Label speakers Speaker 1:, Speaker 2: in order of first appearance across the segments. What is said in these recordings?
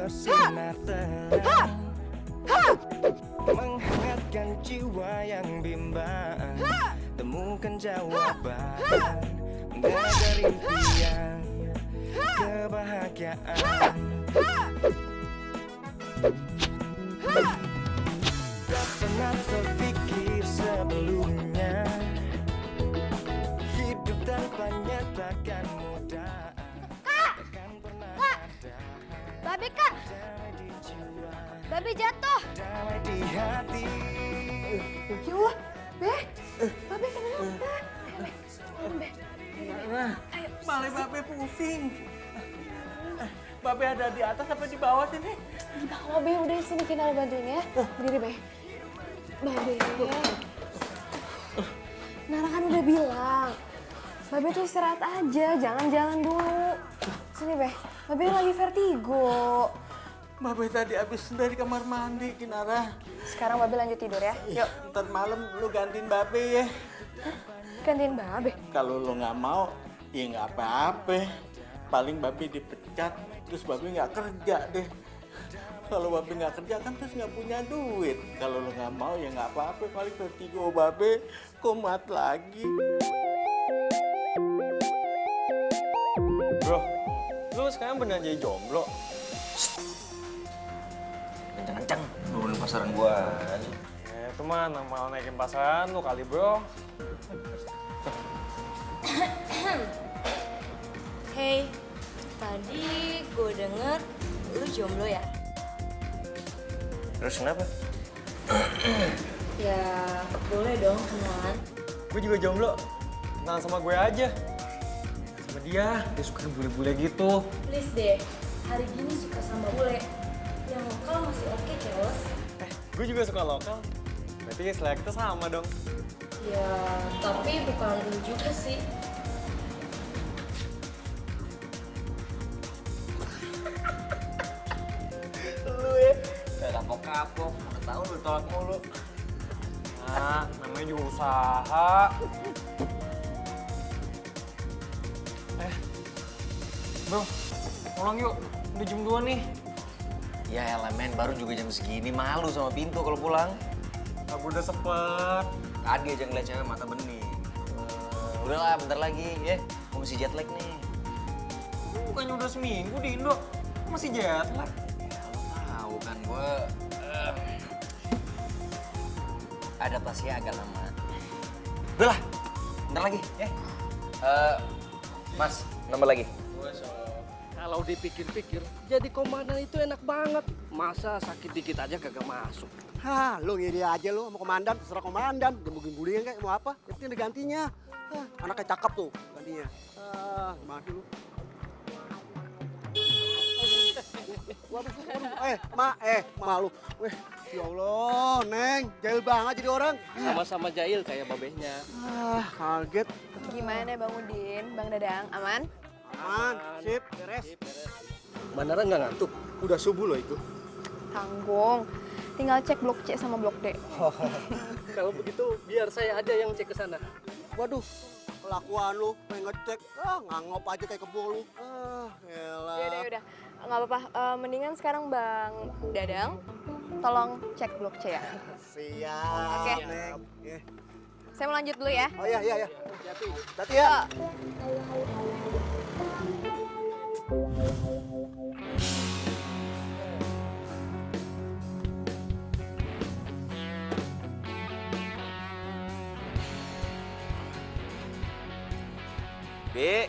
Speaker 1: bersinar terang, menghangatkan jiwa yang bimbang. Temukan jawaban dari impian kebahagiaan. Tak pernah terpikir sebelumnya, hidup tanpanya takkan mudah. Takkan pernah ada
Speaker 2: Babe, Kak. Babe jatuh.
Speaker 1: damai di hati.
Speaker 2: Ya Allah, Be. Babe kenapa? Be. Ayo.
Speaker 3: Malah Babe pusing. Babe ada di atas apa di bawah sini?
Speaker 2: Di bawah, Be. Udah sini kita bantuin ya. Berdiri, Be. Babe. Nara kan udah bilang. Babe tuh istirahat aja, jangan jalan dulu. Sini, Be. Babe lagi vertigo.
Speaker 3: Babe tadi habis dari kamar mandi, Kinara.
Speaker 2: Sekarang Babe lanjut tidur ya. Yuk.
Speaker 3: Ntar malam lu gantiin Babe ya.
Speaker 2: Gantiin Babe.
Speaker 3: Kalau lu nggak mau, ya nggak apa-apa. Paling Babe dipecat, terus Babe nggak kerja deh. Kalau Babe nggak kerja kan terus nggak punya duit. Kalau lu nggak mau ya nggak apa-apa. Paling vertigo Babe kumat lagi.
Speaker 4: Bro, lu sekarang beneran jadi jomblo?
Speaker 5: Kenceng-kenceng, nurunin pasaran gua aja.
Speaker 4: Itu mah mau naikin pasaran lu kali, bro.
Speaker 6: Hey, tadi gue denger lu jomblo ya?
Speaker 5: Terus kenapa?
Speaker 6: Ya, boleh dong kenalan.
Speaker 4: Gue juga jomblo. Kenalan sama gue aja. Sama dia suka bule-bule gitu.
Speaker 6: Please deh, hari gini suka sama bule. Yang lokal masih oke, Celes.
Speaker 4: Gue juga suka lokal. Berarti selera kita sama dong.
Speaker 6: Ya, tapi bukan lu juga sih.
Speaker 5: Lu ya, gak kapok-kapok. Udah tahu lu tolak mulu.
Speaker 4: Nah, namanya juga usaha. Bro, pulang yuk. Udah jam 2 nih.
Speaker 5: Ya elah men, baru juga jam segini. Malu sama pintu kalau pulang.
Speaker 4: Aku udah sepet.
Speaker 5: Tadi aja ngeliat cewek mata bening. Udahlah, bentar lagi ya. Gue masih jet lag nih.
Speaker 4: Bukannya udah seminggu di Indo. Masih jet lag.
Speaker 5: Ya lo tahu kan gue adaptasinya agak lama. Udahlah, bentar lagi ya. Mas, nomor lagi.
Speaker 7: Kalau dipikir-pikir, jadi komandan itu enak banget. Masa sakit dikit aja kagak masuk.
Speaker 8: Hah, lu ngiri aja lu sama komandan, terserah komandan. Dia mau guling kayak mau apa, yang penting ada gantinya. Hah, anaknya cakep tuh gantinya. Gimana sih lu? Waduh, malu. Weh, ya Allah, Neng, jahil banget jadi orang.
Speaker 7: Sama-sama jahil kayak babehnya.
Speaker 8: Kaget.
Speaker 2: Gimana Bang Udin, Bang Dadang, aman?
Speaker 8: Aman, sip, beres.
Speaker 7: Manara nggak ngantuk? Udah subuh loh itu.
Speaker 2: Tanggung. Tinggal cek blok C sama blok D.
Speaker 7: Kalau begitu, biar saya aja yang cek ke sana.
Speaker 8: Waduh, kelakuan lu pengen ngecek, ngangop aja kayak kebo lu. Elah.
Speaker 2: Yaudah. Nggak apa-apa. Mendingan sekarang Bang Dadang, tolong cek blok C ya.
Speaker 8: Siap,
Speaker 2: Oke.
Speaker 8: Neng.
Speaker 2: Saya mau lanjut dulu ya.
Speaker 8: Oh iya. Hati ya.
Speaker 5: B.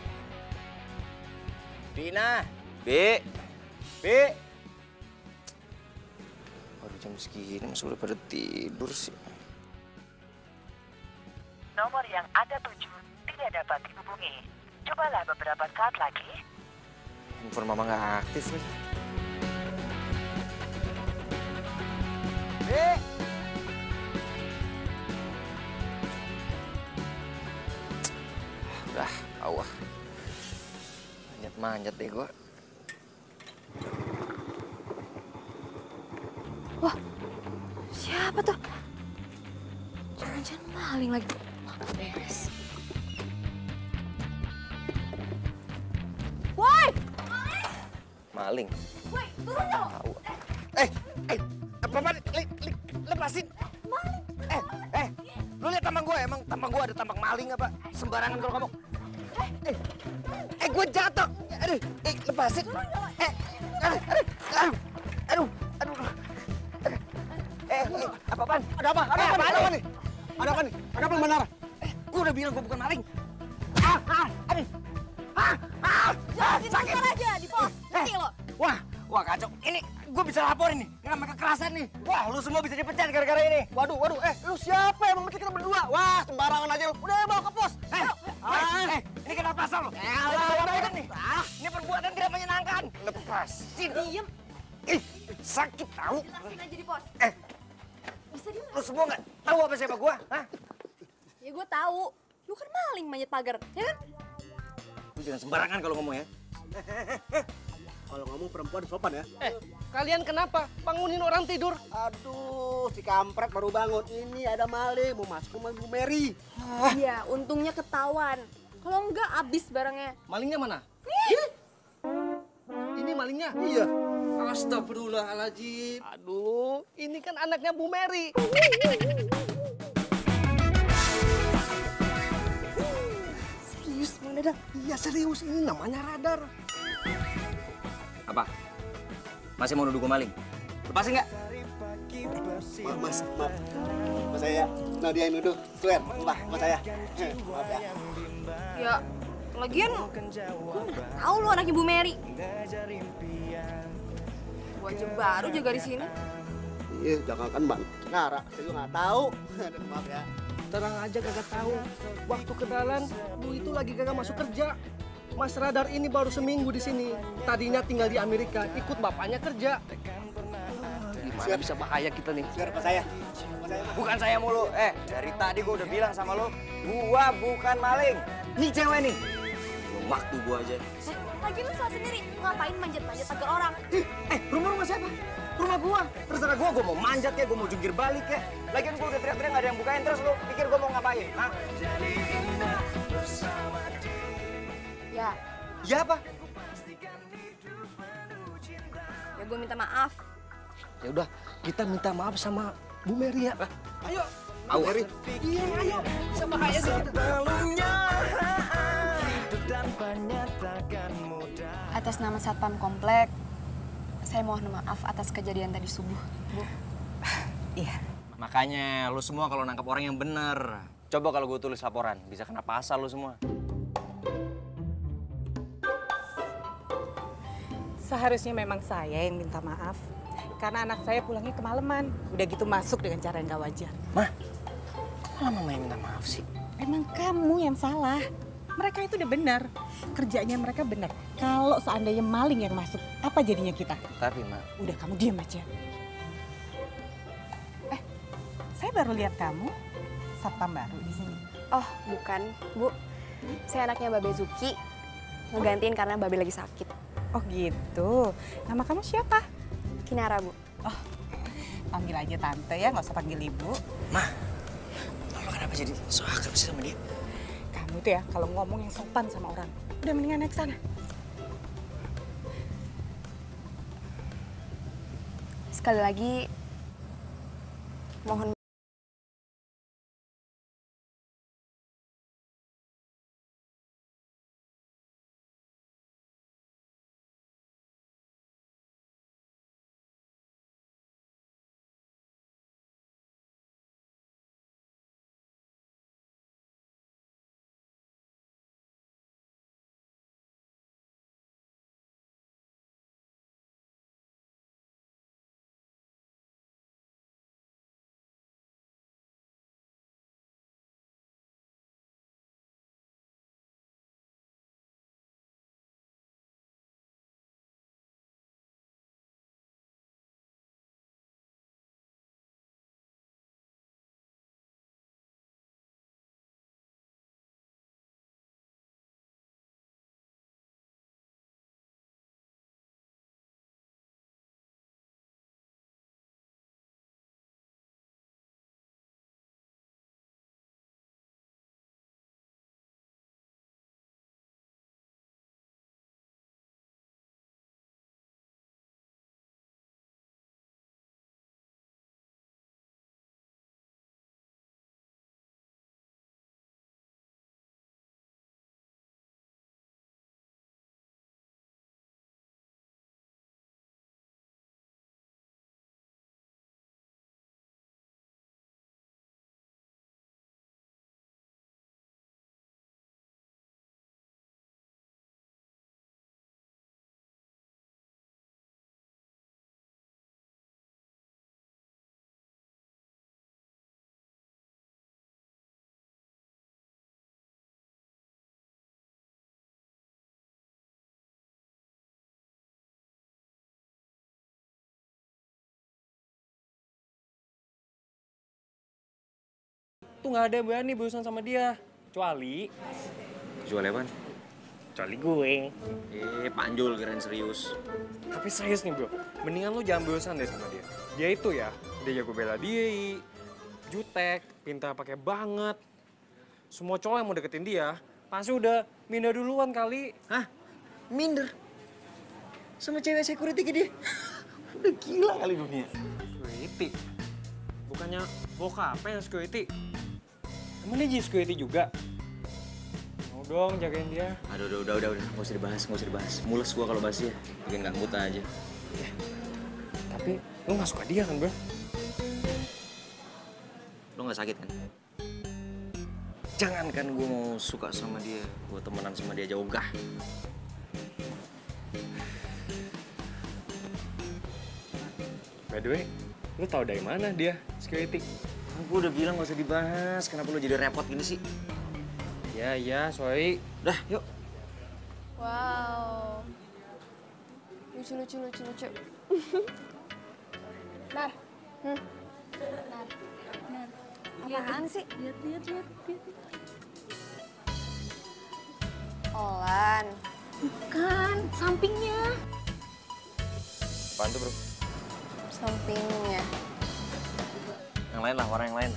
Speaker 5: Dina. B. Baru jam segini masih udah pada tidur sih.
Speaker 9: Nomor yang Anda tuju tidak dapat dihubungi. Cobalah beberapa saat lagi.
Speaker 5: Handphone mama nggak aktif lagi. Udah, awah. Manjat deh gua.
Speaker 2: Wah, siapa tuh? Jangan-jangan maling lagi. Beres.
Speaker 5: Maling.
Speaker 2: Woi, turun dong.
Speaker 7: ada tampang maling apa? Sembarangan kalau kamu. Gue jatuh. Aduh, lepasin. Aduh. Apa-apaan?
Speaker 8: Ada apa? Ada apa nih? Ada apa nih? Ada apa Manara?
Speaker 7: Gue udah bilang gue bukan maling.
Speaker 2: Jelasin bentar aja di pos. Ngerti lo?
Speaker 7: Wah kacau. Ini gue bisa laporin nih. Ini namanya kekerasan nih. Wah, lu semua bisa dipecat gara-gara ini.
Speaker 8: Waduh, lu siapa yang memecat kita berdua? Wah, sembarangan aja lu. Udah bawa ke pos.
Speaker 7: Ini kenapa pasal lo? Alah, nih. Ini perbuatan tidak menyenangkan. Lepasin.
Speaker 2: Diem.
Speaker 7: Ih, sakit tahu.
Speaker 2: Jelasin aja di pos. Bisa diem.
Speaker 7: Lu semua nggak tahu apa siapa gua? Hah?
Speaker 2: Ya gue tahu. Lu kan maling manjat pagar, ya kan?
Speaker 7: Lu jangan sembarangan kalau ngomong ya.
Speaker 8: Kalau ngomong perempuan sopan ya.
Speaker 7: Kalian kenapa bangunin orang tidur?
Speaker 8: Aduh, si kampret baru bangun. Ini ada maling mau masuk rumah Bu Mary.
Speaker 2: Iya, untungnya ketahuan. Kalau enggak, abis barangnya.
Speaker 7: Malingnya mana? Ini malingnya?
Speaker 8: Iya.
Speaker 7: Astagfirullahaladzim. Aduh, ini kan anaknya Bu Mary.
Speaker 2: Serius, Bang Dadang?
Speaker 7: Iya serius, ini namanya radar. Apa? Masih mau nuduh gue maling? Lepasin nggak?
Speaker 8: Maaf. Mas saya. Nah, dia yang nuduh. Swear, mas saya. Maaf ya.
Speaker 2: Ya, lagian gue nggak tahu lu anak Ibu Mary. Gue aja baru jaga di sini.
Speaker 8: Iya, jangan kan Bang. Ngara, saya juga nggak tahu. Aduh, maaf ya.
Speaker 7: Terang aja kagak tahu. Waktu kenalan, lu itu lagi kagak masuk kerja. Mas Radar ini baru seminggu di sini. Tadinya tinggal di Amerika, ikut bapaknya kerja. Gimana bisa bahaya kita nih?
Speaker 8: Swear, mas saya.
Speaker 5: Bukan saya mulu. Dari tadi gua udah bilang sama lo, gua bukan maling. Nih cewek nih. Belum waktu gua aja.
Speaker 2: Lagi lu salah sendiri. Ngapain manjat-manjat pagar orang?
Speaker 5: Rumah siapa? Rumah gua. Terserah gua mau manjat ya, gua mau jungkir balik ya. Lagian gua udah teriak-teriak nggak ada yang bukain, terus lo pikir gua mau ngapain? Hah?
Speaker 2: Ya,
Speaker 5: Ya apa?
Speaker 2: ya gue minta maaf.
Speaker 7: Ya udah, kita minta maaf sama Bu Mary ya. Ayo.
Speaker 5: Au.
Speaker 7: Mary. Iya, ayo. Bisa bahaya sih kita.
Speaker 2: Atas nama Satpam Komplek, saya mohon maaf atas kejadian tadi subuh, Bu.
Speaker 5: Iya. Makanya lu semua kalau nangkap orang yang bener. Coba kalau gue tulis laporan, bisa kena pasal lu semua.
Speaker 10: Seharusnya memang saya yang minta maaf. Karena anak saya pulangnya kemalaman. Udah gitu masuk dengan cara yang gak wajar.
Speaker 5: Mah, kok malah mama yang minta maaf sih?
Speaker 10: Emang kamu yang salah. Mereka itu udah benar. Kerjanya mereka benar. Kalau seandainya maling yang masuk, apa jadinya kita?
Speaker 5: Tapi, Mak.
Speaker 10: Udah kamu diam aja. Saya baru lihat kamu. Satpam baru di sini.
Speaker 2: Oh, bukan, Bu. Saya anaknya Babe Zuki. Ngegantiin karena Babe lagi sakit.
Speaker 10: Oh gitu. Nama kamu siapa?
Speaker 2: Kinara, Bu.
Speaker 10: Oh, panggil aja tante ya, nggak usah panggil ibu.
Speaker 5: Mah, lo kenapa jadi so akrab sih sama dia?
Speaker 10: Kamu tuh ya, kalau ngomong yang sopan sama orang, udah mendingan naik sana.
Speaker 2: Sekali lagi, mohon
Speaker 4: tuh nggak ada yang berani berurusan sama dia. Kecuali apaan? Kecuali gue.
Speaker 5: Panjul keren serius.
Speaker 4: Tapi serius nih bro, mendingan lu jangan berurusan deh sama dia. Dia itu ya, dia jago bela diri, jutek, pintar pakai banget. Semua cowok yang mau deketin dia, pasti udah minder duluan kali.
Speaker 5: Hah? Minder? Sama cewek security ke dia? Udah gila kali dunia.
Speaker 4: Security? Bukannya bokapnya yang security? Emang dia jadi security juga? Mau dong jagain dia.
Speaker 5: Aduh, udah. Nggak usah dibahas. Mules gua kalau bahas dia. Bikin gak buta aja.
Speaker 4: Tapi lu gak suka dia kan bro?
Speaker 5: Lu gak sakit kan? Jangankan gue mau suka sama dia, gue temenan sama dia aja ogah.
Speaker 4: By the way, lu tahu dari mana dia security?
Speaker 5: Gue udah bilang gak usah dibahas, kenapa lu jadi repot gini sih?
Speaker 4: Ya, sorry.
Speaker 5: Udah, yuk.
Speaker 2: Wow. Lucu. Nar. Apaan sih?
Speaker 6: Lihat.
Speaker 2: Olan.
Speaker 6: Bukan, sampingnya.
Speaker 4: Apaan tuh bro?
Speaker 2: Sampingnya.
Speaker 5: Yang lain lah, warna yang lain.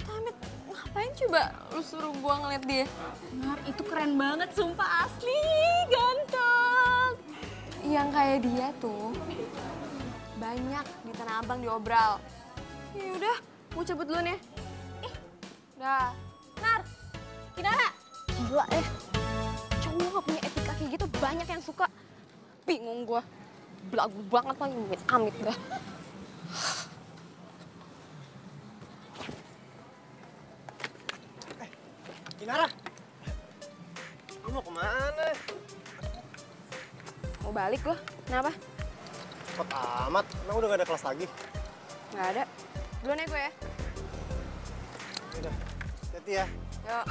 Speaker 2: Amit, ngapain coba lu suruh gua ngeliat dia?
Speaker 6: Nar, itu keren banget, sumpah asli, ganteng.
Speaker 2: Yang kayak dia tuh banyak di Tanah Abang diobral. Ya udah, mau cabut dulu nih. Dah.
Speaker 6: Nar, Kinara.
Speaker 2: Gila cowok gak punya etika kayak gitu banyak yang suka. Bingung gua. Belagu banget lagi, amit dah.
Speaker 7: Kinara, lu mau kemana?
Speaker 2: Mau balik gua. Kenapa?
Speaker 7: Cepet amat, emang udah gak ada kelas lagi?
Speaker 2: Nggak ada. Duluan ya gue ya.
Speaker 7: Udah, hati ya.
Speaker 2: Yuk.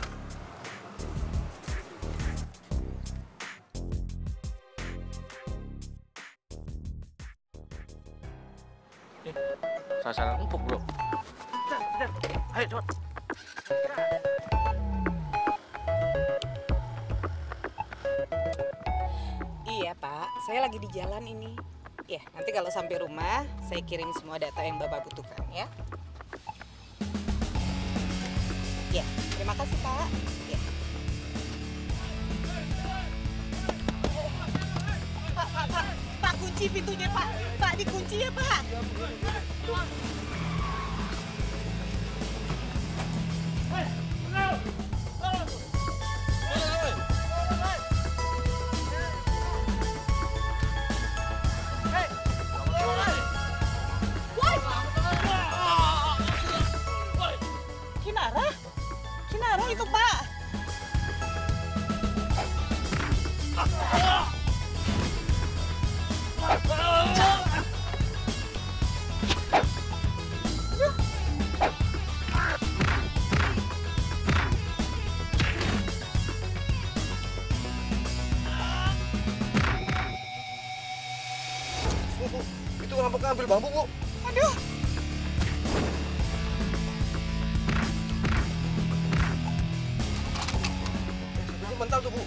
Speaker 5: Sasaran empuk bro. Ayo cepet.
Speaker 10: Iya Pak, saya lagi di jalan ini. Ya, nanti kalau sampai rumah, saya kirim semua data yang Bapak butuhkan ya. Ya, terima kasih Pak. Ya. Pak, kunci pintunya Pak. Pak, dikunci ya Pak. Kinara itu Pak.
Speaker 7: Bu, itu kenapa ngambil bambu, Bu?
Speaker 10: Aduh.
Speaker 7: Itu mental tuh, Bu.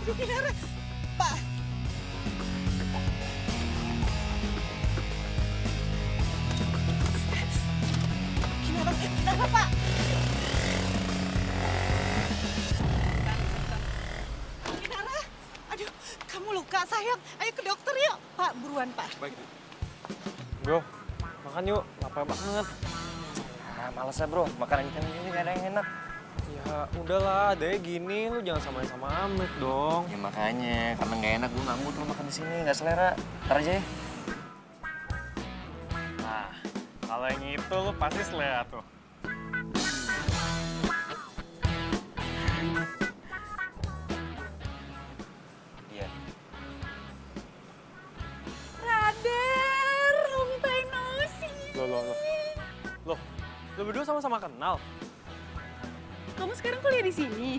Speaker 10: Aduh, Kinara. Pak. Kinara, Pak. Kinara, aduh, kamu luka sayang. Ayo ke dokter yuk. Pak, buruan Pak.
Speaker 4: Baik. Bro, makan yuk. Lapar banget.
Speaker 5: Males ya bro, makanan ikan ini gak ada yang enak.
Speaker 4: Ya udahlah, adanya gini, lu jangan samain sama Amit dong.
Speaker 5: Ya makanya, karena gak enak gue gak mood lo makan di sini, gak selera. Ntar aja ya.
Speaker 4: Nah, kalau yang itu lu pasti selera tuh.
Speaker 5: Iya.
Speaker 6: Radar, long time no see.
Speaker 4: Loh, lu berdua sama-sama kenal?
Speaker 10: kamu sekarang kuliah di sini.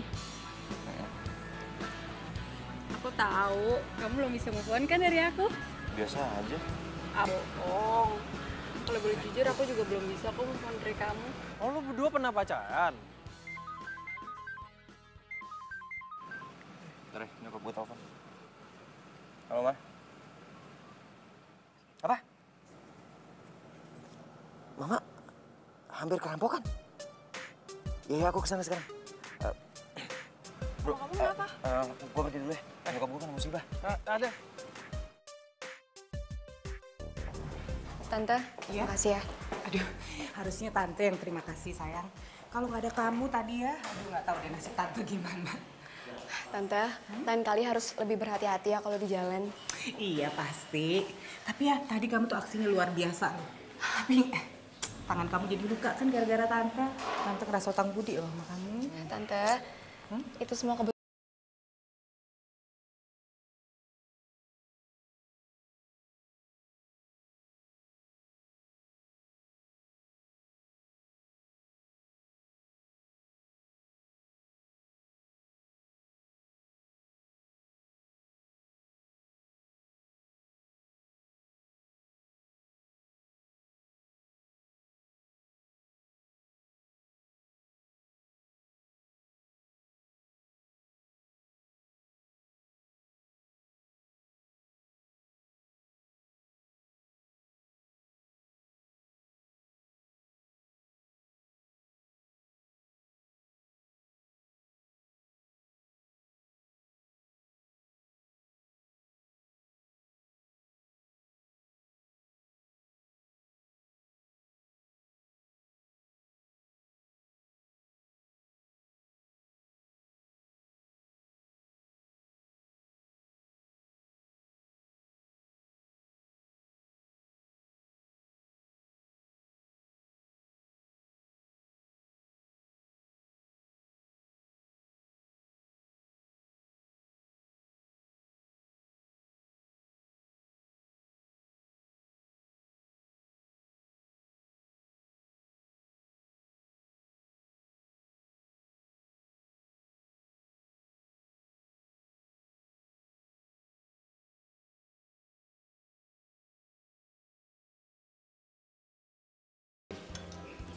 Speaker 10: Aku tahu, kamu belum bisa move on kan dari aku?
Speaker 4: Biasa aja.
Speaker 2: Ah, bohong. Kalau boleh jujur, aku juga belum bisa kok move on dari kamu.
Speaker 4: Oh, lu berdua pernah pacaran? Bentar ya, nyokap gue telepon. Halo, Ma.
Speaker 5: Apa? Mama, hampir kerampokan. Iya, aku kesana sekarang. Bro,
Speaker 2: Kamu kenapa?
Speaker 5: Gue pergi dulu ya. Nyokap gue kan musibah.
Speaker 4: Ada.
Speaker 2: Tante, makasih ya.
Speaker 10: Aduh, harusnya tante yang terima kasih sayang. Kalau nggak ada kamu tadi ya, aduh nggak tahu deh nasib tante gimana.
Speaker 2: Tante, lain kali harus lebih berhati-hati ya kalau di jalan.
Speaker 10: Iya pasti. Tapi ya tadi kamu tuh aksinya luar biasa loh. Tapi tangan kamu jadi luka kan gara-gara tante. Tante ngerasa utang budi loh sama kamu.
Speaker 2: Tante, itu semua kebetulan.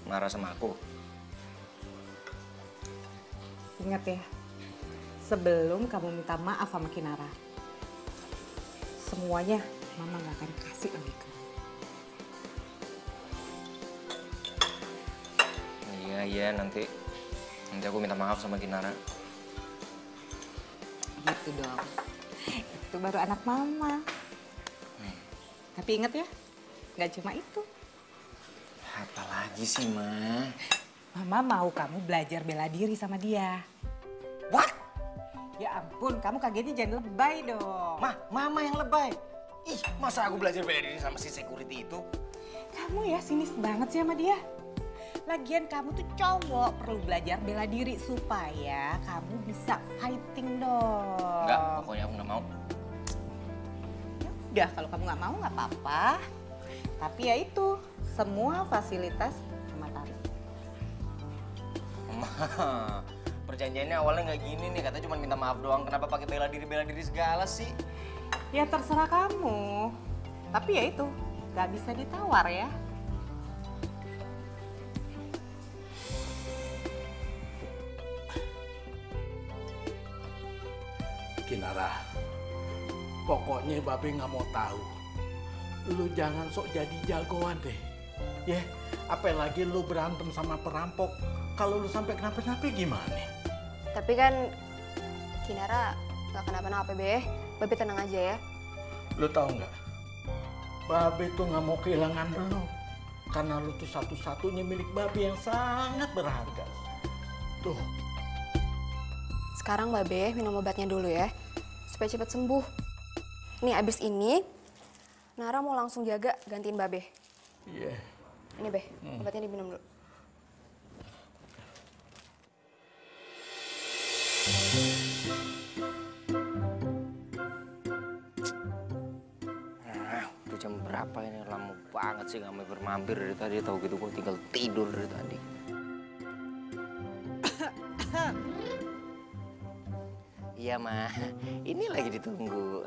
Speaker 5: Marah sama aku.
Speaker 10: Ingat ya, sebelum kamu minta maaf sama Kinara, semuanya Mama gak akan kasih lagi ke kamu.
Speaker 5: Iya, nanti aku minta maaf sama Kinara.
Speaker 10: Gitu dong. Itu baru anak Mama. Tapi ingat ya, gak cuma itu.
Speaker 5: Apa lagi sih, Ma?
Speaker 10: Mama mau kamu belajar bela diri sama dia.
Speaker 5: What?
Speaker 10: Ya ampun, kamu kagetnya jangan lebay dong.
Speaker 5: Mama yang lebay. Ih, masa aku belajar bela diri sama si security itu?
Speaker 10: Kamu ya sinis banget sih sama dia. Lagian kamu tuh cowok, perlu belajar bela diri supaya kamu bisa fighting dong.
Speaker 5: Enggak, pokoknya aku nggak mau.
Speaker 10: Ya udah, kalau kamu nggak mau nggak apa-apa. Tapi ya itu, semua fasilitas sama Tari.
Speaker 5: Ma, perjanjiannya awalnya nggak gini nih, katanya cuma minta maaf doang. Kenapa pakai bela diri segala sih?
Speaker 10: Ya terserah kamu. Tapi ya itu, nggak bisa ditawar ya.
Speaker 3: Kinara, pokoknya Babe nggak mau tahu. Lu jangan sok jadi jagoan deh. Ya, apalagi lu berantem sama perampok. Kalau lu sampai kenapa-napa gimana?
Speaker 2: Tapi kan Kinara nggak kenapa-napa, Be. Babe tenang aja ya.
Speaker 3: Lu tahu nggak? Babe tuh nggak mau kehilangan lu. Karena lu tuh satu-satunya milik Babe yang sangat berharga. Tuh.
Speaker 2: Sekarang Babe minum obatnya dulu ya, supaya cepat sembuh. Nih abis ini, Nara mau langsung jaga gantiin Babe.
Speaker 3: Iya.
Speaker 2: Ini Be, obatnya diminum dulu.
Speaker 5: Udah jam berapa ini? Lama banget sih nggak mampir dari tadi. Tahu gitu gue tinggal tidur dari tadi. Iya, Ma. Ini lagi ditunggu.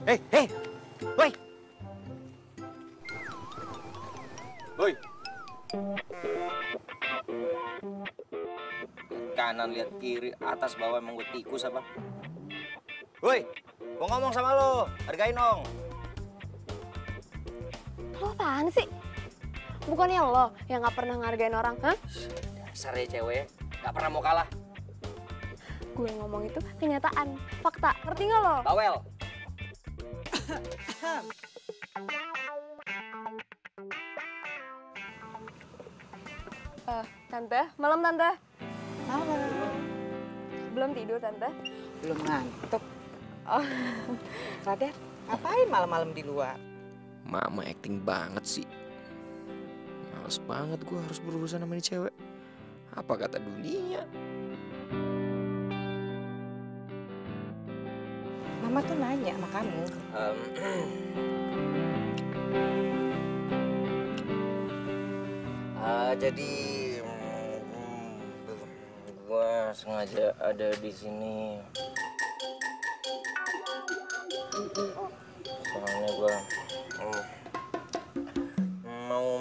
Speaker 5: Hei, hei! Woi! Woi! Kanan lihat kiri, atas bawah emang gue tikus apa? Woi! Gua ngomong sama lo, hargain dong.
Speaker 2: Lo apaan sih? Bukannya lo yang nggak pernah ngargain orang, hah?
Speaker 5: Dasar ya cewek, nggak pernah mau kalah.
Speaker 2: Gue ngomong itu kenyataan, fakta. Ngerti nggak lo?
Speaker 5: Bawel.
Speaker 2: Tante, malam tante.
Speaker 10: Malam.
Speaker 2: Belum tidur tante?
Speaker 10: Belum ngantuk. Oh. Radar, ngapain malam-malam di luar?
Speaker 5: Mama acting banget sih. Males banget gue harus berurusan sama ini cewek. Apa kata dunia?
Speaker 10: Mama tuh nanya sama kamu.
Speaker 5: Jadi gue sengaja ada di sini. Soalnya gue mau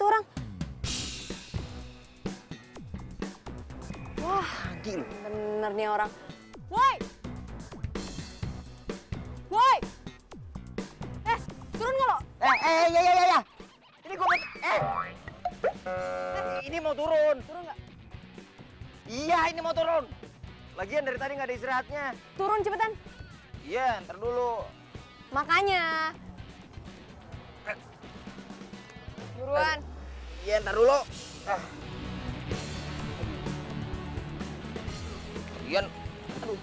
Speaker 2: tuh orang. Wah, bener nih orang. Woi! Woi! Turun nggak lo?
Speaker 5: Ya. Ini gua ini mau turun.
Speaker 2: Turun nggak?
Speaker 5: Iya, ini mau turun. Lagian dari tadi nggak ada istirahatnya.
Speaker 2: Turun cepetan.
Speaker 5: Iya, ntar dulu.
Speaker 2: Makanya. Buruan.
Speaker 5: Iya, ntar dulu. Lagian, aduh.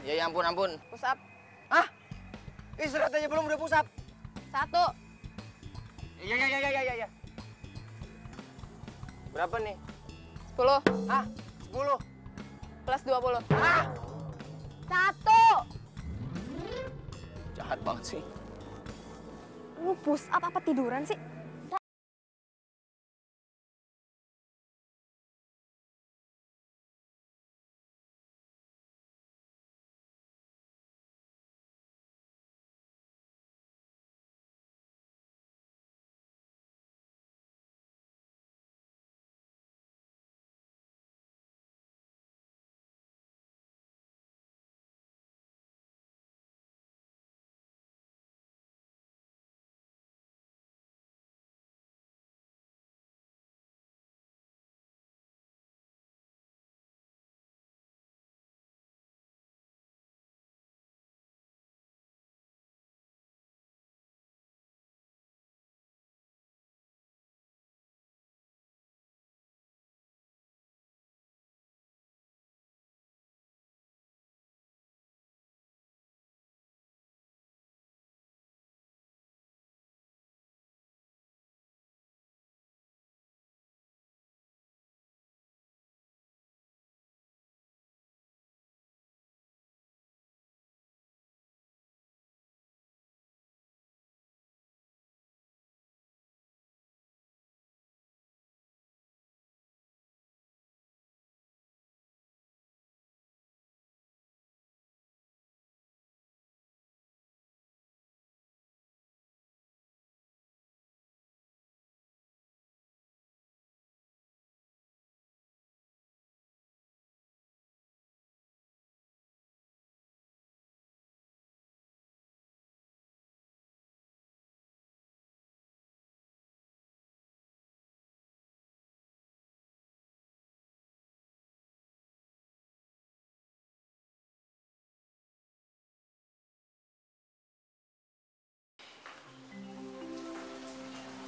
Speaker 5: Ya ampun.
Speaker 2: Push up.
Speaker 5: Hah? Istirahat aja belum udah push up.
Speaker 2: 1.
Speaker 5: Iya. Berapa nih?
Speaker 2: 10.
Speaker 5: Hah? 10?
Speaker 2: Plus 20.
Speaker 5: Hah?
Speaker 2: 1.
Speaker 5: Jahat banget sih.
Speaker 2: Lu push up apa tiduran sih?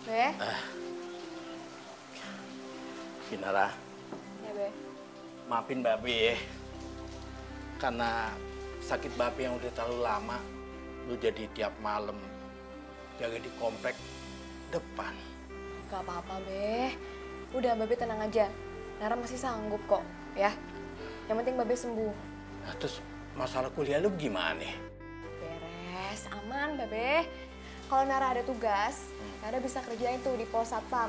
Speaker 2: Be?
Speaker 3: Kinara,
Speaker 2: Ya, Be.
Speaker 3: maafin Babe ya. Karena sakit Babe yang udah terlalu lama, lu jadi tiap malam jaga di komplek depan.
Speaker 2: Gak apa-apa, Be. Udah, Babe tenang aja. Nara masih sanggup kok, ya. Yang penting Babe sembuh.
Speaker 3: Nah, terus masalah kuliah lu gimana?
Speaker 2: Beres, aman, Babe. Kalau Nara ada tugas, Nara bisa kerjain tuh di pos satpam.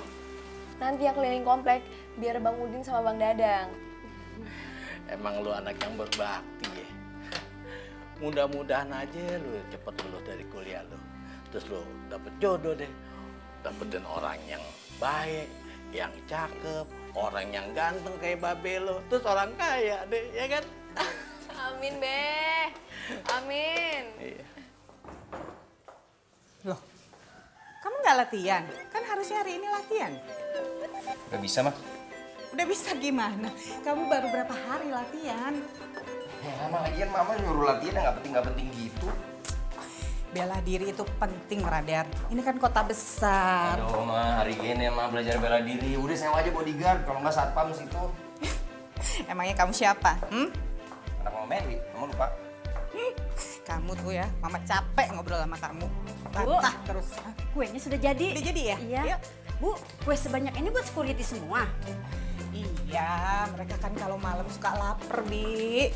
Speaker 2: Nanti yang keliling komplek, biar Bang Udin sama Bang Dadang.
Speaker 3: Emang lu anak yang berbakti ya. Mudah-mudahan aja lu cepet lulus dari kuliah lu. Terus lu dapet jodoh deh. Dapetin orang yang baik, yang cakep, orang yang ganteng kayak Babe lu. Terus orang kaya deh, ya kan?
Speaker 2: Amin, Be. Amin.
Speaker 3: Iya.
Speaker 10: Loh, kamu nggak latihan? Kan harusnya hari ini latihan.
Speaker 5: Gak bisa, Mah.
Speaker 10: Udah bisa gimana? Kamu baru berapa hari latihan?
Speaker 5: Ya, Mama, lagian Mama nyuruh latihan yang nggak penting gitu.
Speaker 10: Bela diri itu penting, Radar. Ini kan kota besar.
Speaker 5: Aduh, Ma, hari ini Mah belajar bela diri. Udah sewa aja bodyguard, kalau nggak satpam situ.
Speaker 10: Emangnya kamu siapa?
Speaker 5: Anak Mama Mary, Mama lupa.
Speaker 10: Kamu tuh ya, Mama capek ngobrol sama kamu. Bantah terus.
Speaker 11: Kuenya sudah jadi.
Speaker 10: Udah jadi ya?
Speaker 11: Iya.
Speaker 10: Yuk.
Speaker 11: Bu, kue sebanyak ini buat security semua.
Speaker 10: Iya, mereka kan kalau malam suka lapar, Bi.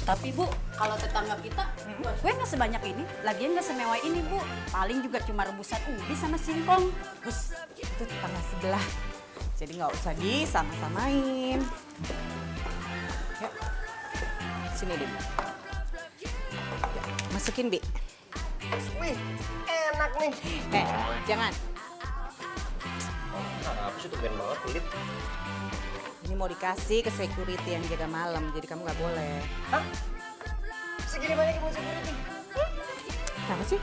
Speaker 11: Tapi Bu, kalau tetangga kita buat kue nggak sebanyak ini, lagian nggak semewah ini Bu. Paling juga cuma rebusan ubi sama singkong.
Speaker 10: Terus itu tetangga sebelah. Jadi nggak usah disama-samain. Yuk, sini deh. Yuk, masukin, Bi.
Speaker 5: Wih, enak nih.
Speaker 10: Jangan.
Speaker 5: Maksudnya tumben banget, Lid.
Speaker 10: Ini mau dikasih ke security yang jaga malam, jadi kamu nggak boleh.
Speaker 5: Hah? Segini banyak buat security?
Speaker 10: Kenapa sih?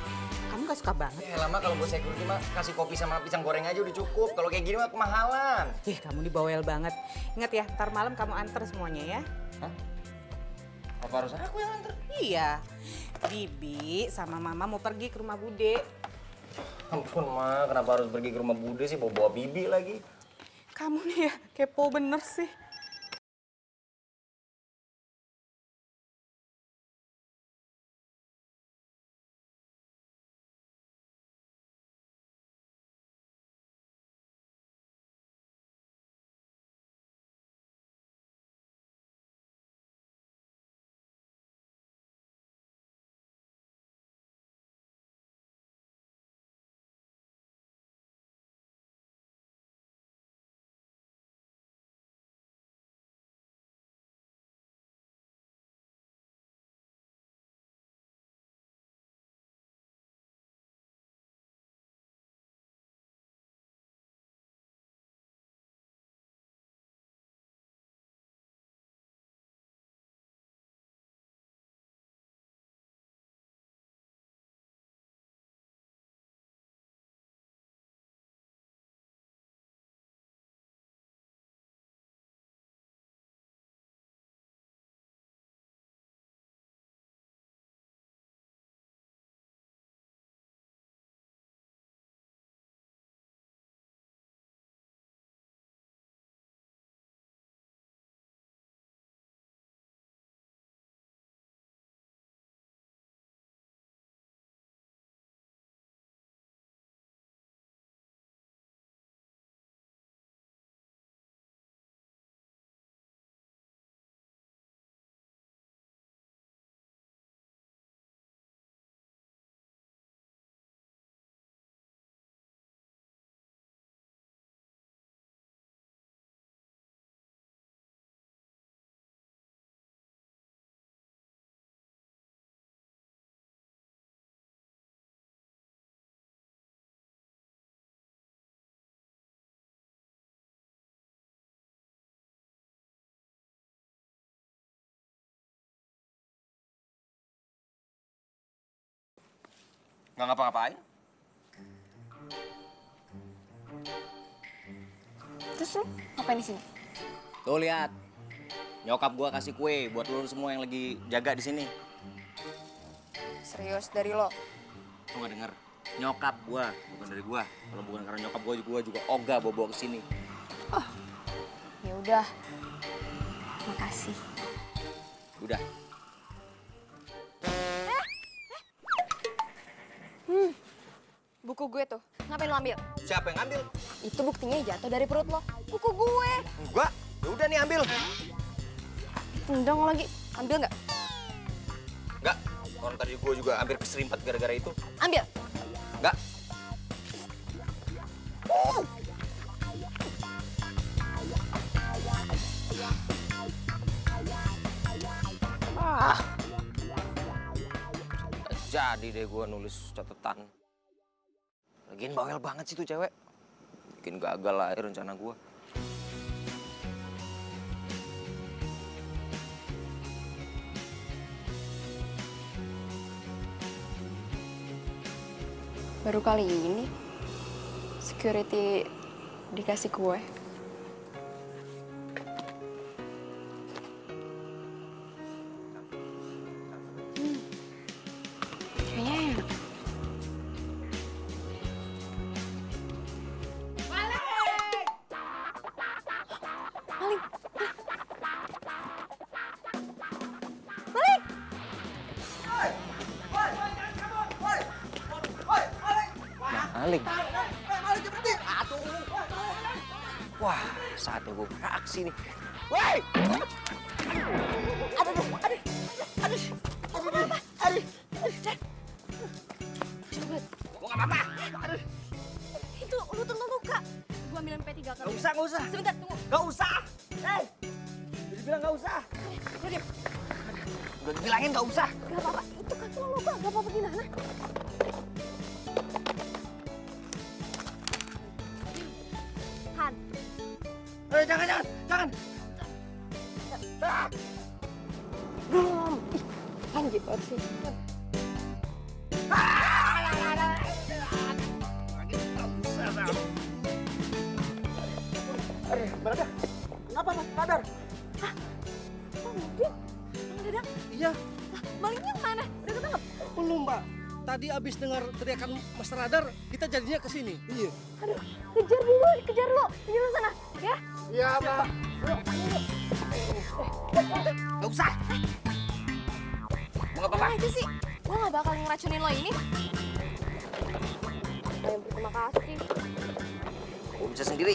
Speaker 10: Kamu nggak suka banget?
Speaker 5: Ya lama kalau buat security mah kasih kopi sama pisang goreng aja udah cukup. Kalau kayak gini mah kemahalan.
Speaker 10: Kamu dibawel banget. Ingat ya, ntar malam kamu anter semuanya ya.
Speaker 5: Hah? Apa harus aku yang anter?
Speaker 10: Iya. Bibi sama Mama mau pergi ke rumah Bude.
Speaker 5: Ampun, Ma. Kenapa harus pergi ke rumah Bude sih? Bawa-bawa Bibi lagi.
Speaker 10: Kamu nih ya, kepo bener sih.
Speaker 5: Nggak ngapa-ngapain.
Speaker 2: Terus lu ngapain di sini?
Speaker 5: Tuh lihat. Nyokap gua kasih kue buat lu semua yang lagi jaga di sini.
Speaker 2: Serius dari lo?
Speaker 5: Lu nggak denger? Nyokap gua, bukan dari gua. Kalau bukan karena nyokap gua juga ogah bawa ke sini.
Speaker 2: Ya udah. Makasih.
Speaker 5: Udah.
Speaker 2: Buku gue tuh. Ngapain lo ambil?
Speaker 5: Siapa yang ambil?
Speaker 2: Itu buktinya jatuh dari perut lo. Buku gue.
Speaker 5: Enggak. Ya udah nih ambil.
Speaker 2: Tendang lo lagi. Ambil nggak?
Speaker 5: Enggak. Orang tadi gua juga hampir keserimpet gara-gara itu.
Speaker 2: Ambil.
Speaker 5: Enggak. Jadi deh gue nulis catatan. Lagian bawel banget sih tuh cewek. Bikin gagal lah rencana gue.
Speaker 2: Baru kali ini security dikasih kue. Kayaknya enak. Maling! Maling!
Speaker 5: Maling. Wah, saatnya gue beraksi nih. Woi! Gue nggak apa-apa.
Speaker 2: Itu lu tuntun luka. Gua ambil MP3 kan.
Speaker 5: Nggak usah, nggak usah.
Speaker 2: Sebentar, tunggu.
Speaker 5: Nggak usah. Jadi bilang nggak usah.
Speaker 2: Lu diam.
Speaker 5: Udah dibilangin nggak usah.
Speaker 2: Gak apa-apa, itu kaki lo luka. Gak apa-apa gimana? Han,
Speaker 7: Jangan.
Speaker 2: Belum. Ih, lanjut banget sih.
Speaker 8: Brother, kenapa Mas? Radar?
Speaker 2: Bang Dadang?
Speaker 7: Iya.
Speaker 2: Malingnya mana? Udah ketangkep?
Speaker 7: Belum, Mbak. Tadi abis dengar teriakan Mas Radar, kita jadinya ke sini. Iya.
Speaker 2: Aduh, kejar dulu. Kejar lu sana, ya?
Speaker 7: Iya, Mbak.
Speaker 5: Gak usah. Mau apa-apa?
Speaker 2: Aja sih. Gua gak bakal ngeracunin lo ini. Terima kasih.
Speaker 5: Gue bisa sendiri.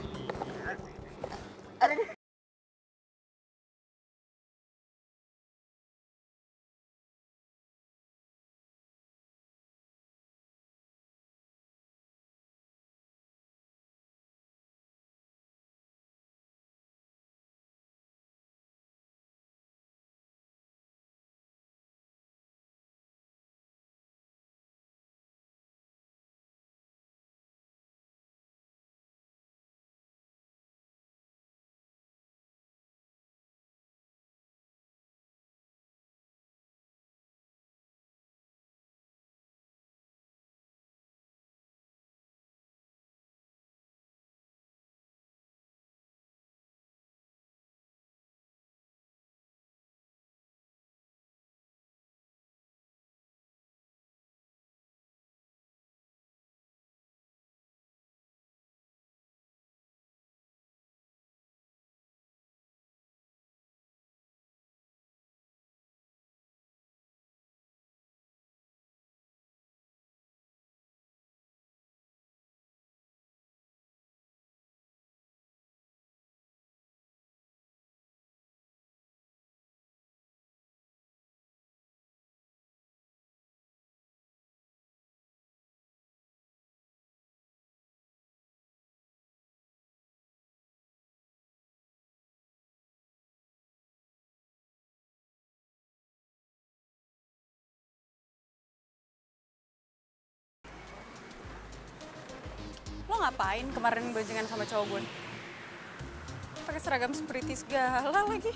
Speaker 11: Lo ngapain kemarin boncengan sama cowok gue? Pakai seragam security segala lagi.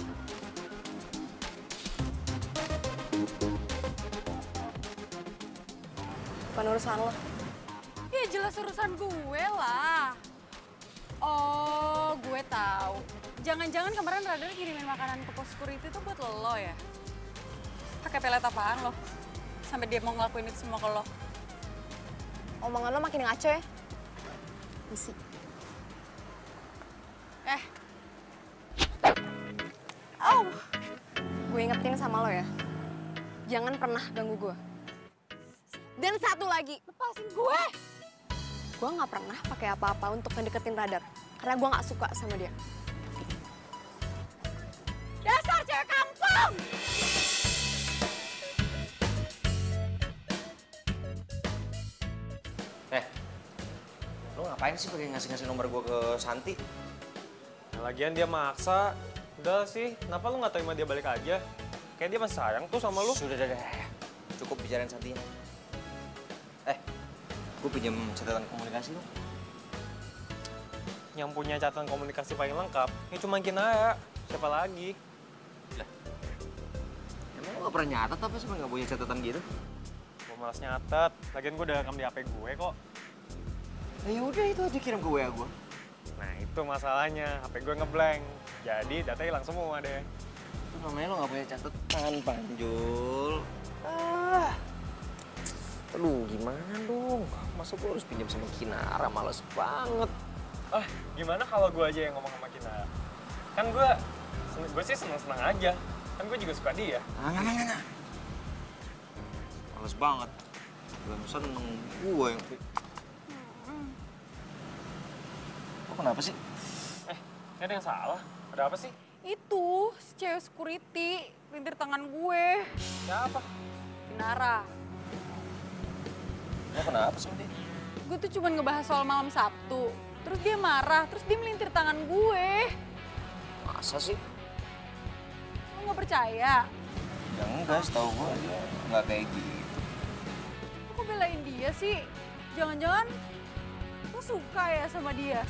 Speaker 2: Bukan urusan lo.
Speaker 11: Ya jelas urusan gue lah. Oh, gue tahu. Jangan-jangan kemarin Radar kirimin makanan ke pos security itu buat lo ya? Pakai pelet apaan lo? Sampai dia mau ngelakuin itu semua ke lo?
Speaker 2: Omongan lo makin ngaco ya. Isi. Gue ingetin sama lo ya. Jangan pernah ganggu gue. Dan satu lagi, lepasin gue. Gue nggak pernah pakai apa-apa untuk ngedeketin Radar. Karena gue nggak suka sama dia. Dasar cewek kampung!
Speaker 5: Lo ngapain sih pakai ngasih-ngasih nomor gue ke Santi?
Speaker 4: Lagian dia maksa. Udah sih, kenapa lu nggak terima dia balik aja? Kayak dia masih sayang tuh sama lu.
Speaker 5: Sudah. Cukup bicarain Santi. Gue pinjam catatan komunikasi lo.
Speaker 4: Yang punya catatan komunikasi paling lengkap, ya cuma Kinaya. Siapa lagi?
Speaker 5: Lah, emang lo gak pernah nyatet apa sih nggak punya catatan gitu?
Speaker 4: Gue malas nyatet. Lagian gue udah rekam di HP gue kok.
Speaker 5: Ya udah itu aja kirim ke WA gue.
Speaker 4: Nah itu masalahnya, HP gue ngeblank. Jadi data hilang semua deh.
Speaker 5: Itu namanya lo gak punya catatan, Panjul. Aduh, gimana dong? Masa gue harus pinjam sama Kinara? Males banget.
Speaker 4: Gimana kalau gue aja yang ngomong sama Kinara? Kan gue sih seneng-seneng aja. Kan gue juga suka dia.
Speaker 5: Nggak. Males banget. Gue seneng gue yang... Lo kenapa sih?
Speaker 4: Ini ada yang salah. Ada apa sih?
Speaker 11: Itu, si cewek security, lintir tangan gue.
Speaker 4: Siapa?
Speaker 11: Kinara.
Speaker 5: Lo kenapa sama dia?
Speaker 11: Gue tuh cuma ngebahas soal malam Sabtu. Terus dia marah, terus dia melintir tangan gue.
Speaker 5: Masa sih?
Speaker 11: Lo nggak percaya?
Speaker 5: Ya enggak, setahu gue dia nggak kayak gitu.
Speaker 11: Lo kok belain dia sih? Jangan-jangan lo suka ya sama dia?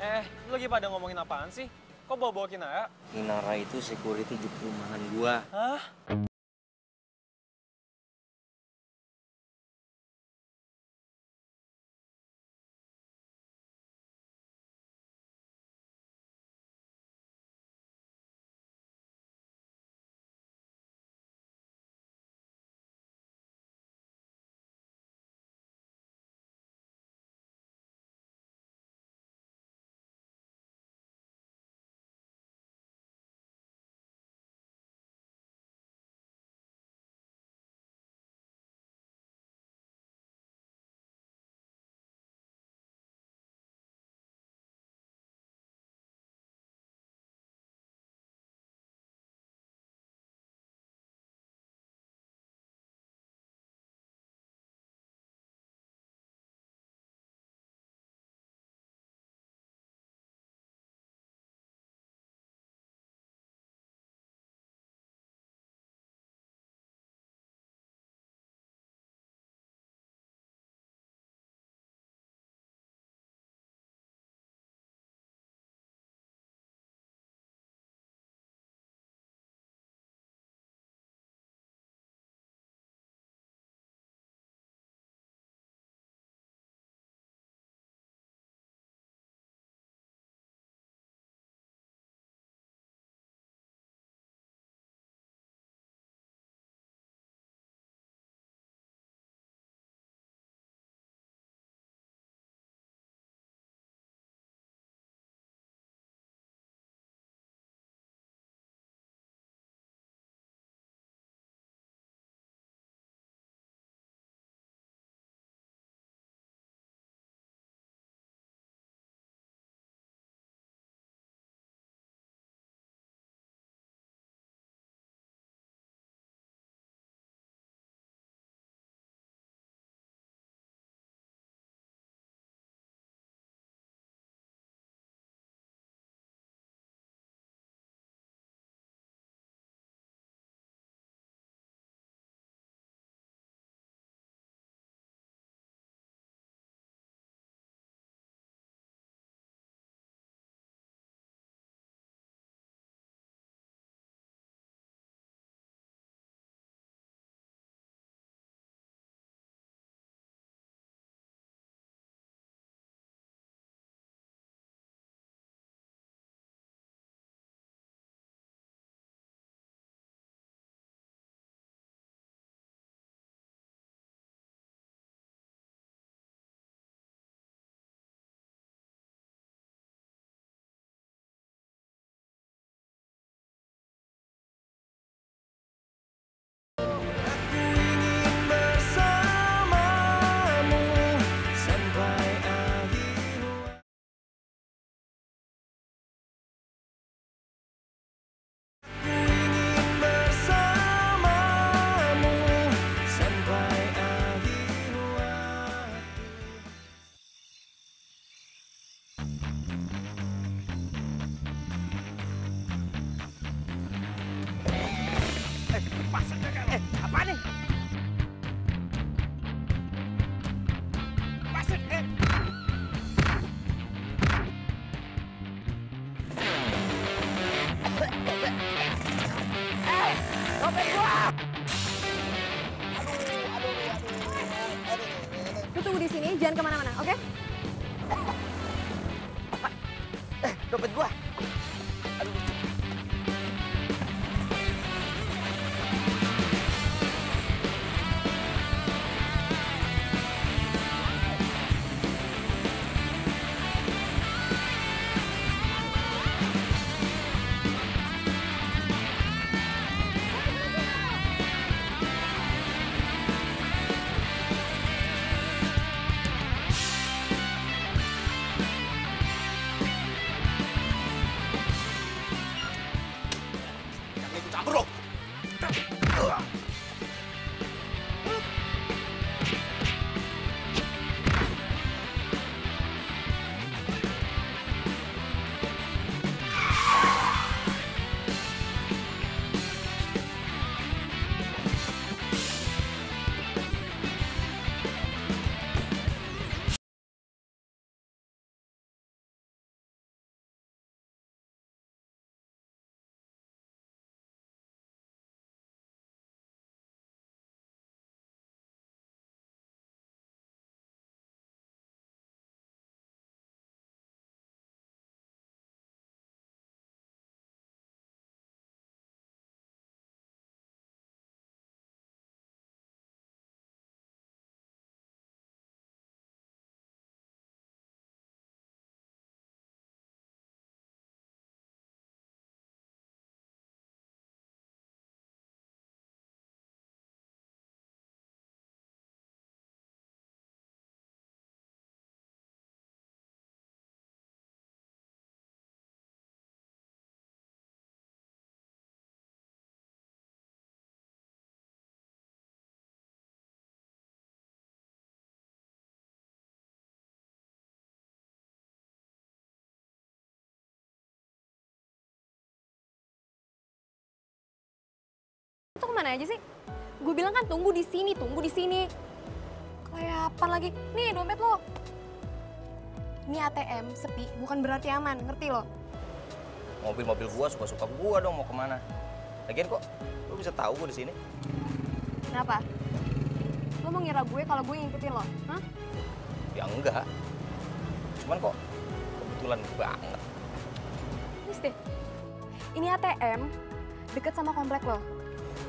Speaker 4: Lu lagi pada ngomongin apaan sih? Kok bawa-bawa Kinara?
Speaker 5: Kinara itu security di perumahan gua.
Speaker 4: Hah?
Speaker 2: Lu tunggu di sini, jangan kemana-mana, oke?
Speaker 5: Dompet gua.
Speaker 2: kemana aja sih? Gue bilang kan tunggu di sini, tunggu di sini. Kelayapan lagi. Nih dompet lo. Ini ATM sepi, bukan berarti aman, ngerti lo?
Speaker 5: Mobil-mobil gua suka-suka gua dong mau kemana. Lagian kok lu bisa tahu gua di sini?
Speaker 2: Kenapa? Lo mau ngira gue kalau gue ngikutin lo? Hah?
Speaker 5: Ya enggak. Cuman kok kebetulan banget.
Speaker 2: Nis deh. Ini ATM deket sama komplek lo.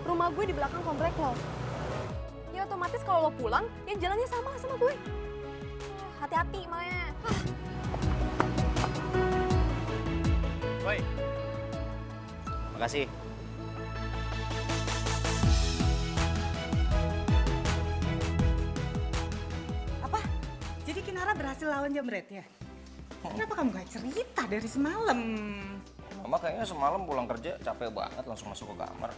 Speaker 2: Rumah gue di belakang komplek lo. Ya otomatis kalau lo pulang, ya jalannya sama gue. Hati-hati makanya.
Speaker 5: Woi. Makasih.
Speaker 10: Apa? Jadi Kinara berhasil lawan Jamretnya? Kenapa kamu gak cerita dari semalam?
Speaker 5: Mama kayaknya semalam pulang kerja capek banget langsung masuk ke kamar.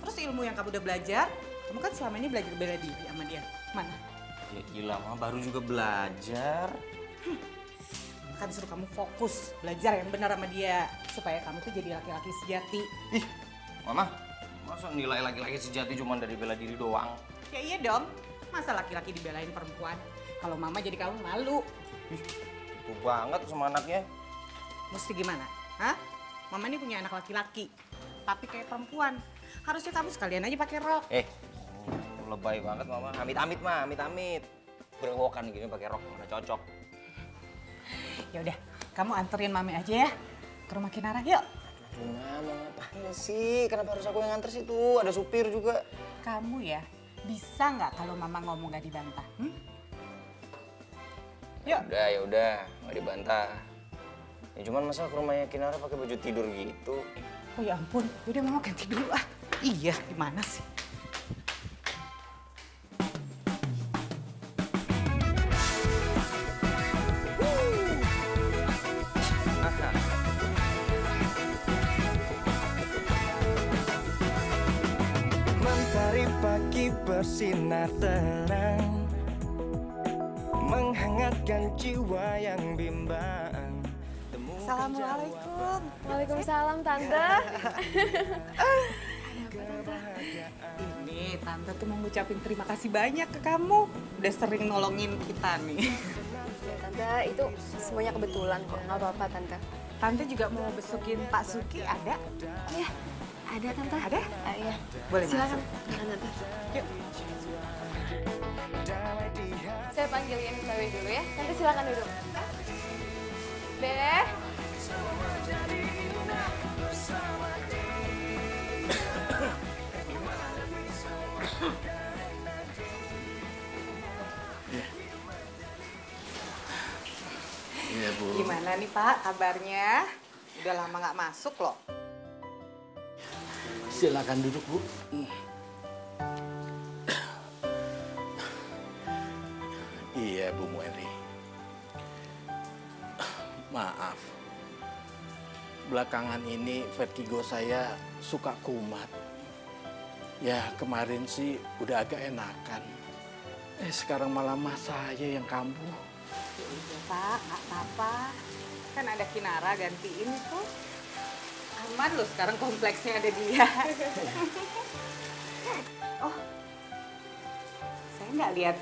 Speaker 10: Terus ilmu yang kamu udah belajar, kamu kan selama ini belajar bela diri sama dia. Mana?
Speaker 5: Ya gila, Mama baru juga belajar.
Speaker 10: Kan disuruh kamu fokus belajar yang benar sama dia supaya kamu tuh jadi laki-laki sejati.
Speaker 5: Ih, Mama, masa nilai laki-laki sejati cuma dari bela diri doang?
Speaker 10: Ya iya dong, masa laki-laki dibelain perempuan? Kalau mama jadi kamu malu.
Speaker 5: Ih, itu banget sama anaknya.
Speaker 10: Mesti gimana? Hah? Mama ini punya anak laki-laki, tapi kayak perempuan. Harusnya kamu sekalian aja pakai rok.
Speaker 5: Lebay banget Mama. Amit-amit mah, amit-amit. Berewokan gini pakai rok mana cocok.
Speaker 10: Ya udah, kamu anterin Mami aja ya ke rumah Kinara, yuk.
Speaker 5: Aduh, mau ngapain sih? Kenapa harus aku yang nganter sih tuh? Ada supir juga.
Speaker 10: Kamu ya, bisa nggak kalau Mama ngomong nggak dibantah? Yuk.
Speaker 5: Ya udah, nggak dibantah. Ya cuman masa ke rumahnya Kinara pakai baju tidur gitu?
Speaker 10: Oh ya ampun, udah Mama ganti dulu ah. Iya, gimana sih?
Speaker 1: Mentari pagi bersinar terang, menghangatkan jiwa yang bimbang.
Speaker 10: Assalamualaikum.
Speaker 2: Waalaikumsalam Tante.
Speaker 10: Ini Tante tuh mau ngucapin terima kasih banyak ke kamu. Udah sering nolongin kita nih.
Speaker 2: Ya Tante, itu semuanya kebetulan kok, nggak apa-apa Tante.
Speaker 10: Tante juga mau besukin Pak Suki, ada?
Speaker 2: Iya, ada Tante.
Speaker 10: Ada?
Speaker 2: Iya.
Speaker 10: Boleh
Speaker 2: Silakan.
Speaker 10: masuk.
Speaker 2: Silakan Tante.
Speaker 10: Yuk.
Speaker 2: Saya panggilin Dewi dulu ya. Tante silakan duduk. Deh.
Speaker 3: Iya, Bu.
Speaker 10: Gimana nih Pak kabarnya? Udah lama nggak masuk loh.
Speaker 3: Silakan duduk, Bu. Iya, Bu Mueri. Maaf. Belakangan ini vertigo saya suka kumat. Ya, kemarin sih udah agak enakan. Sekarang malah mas saya yang kambuh.
Speaker 10: Ya udah Pak, nggak apa-apa. Kan ada Kinara gantiin tuh. Aman loh sekarang kompleksnya ada dia. Oh, saya nggak lihat.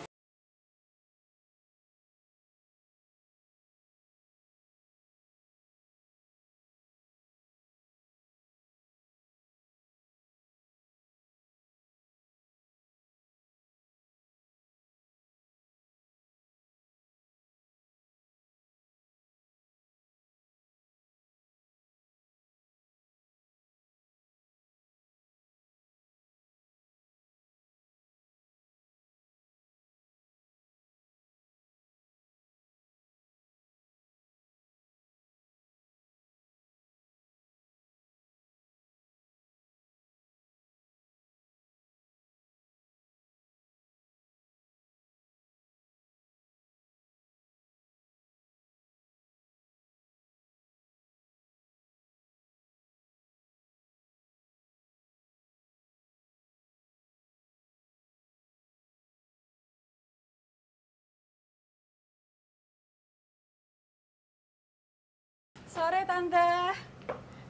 Speaker 11: Sore Tante.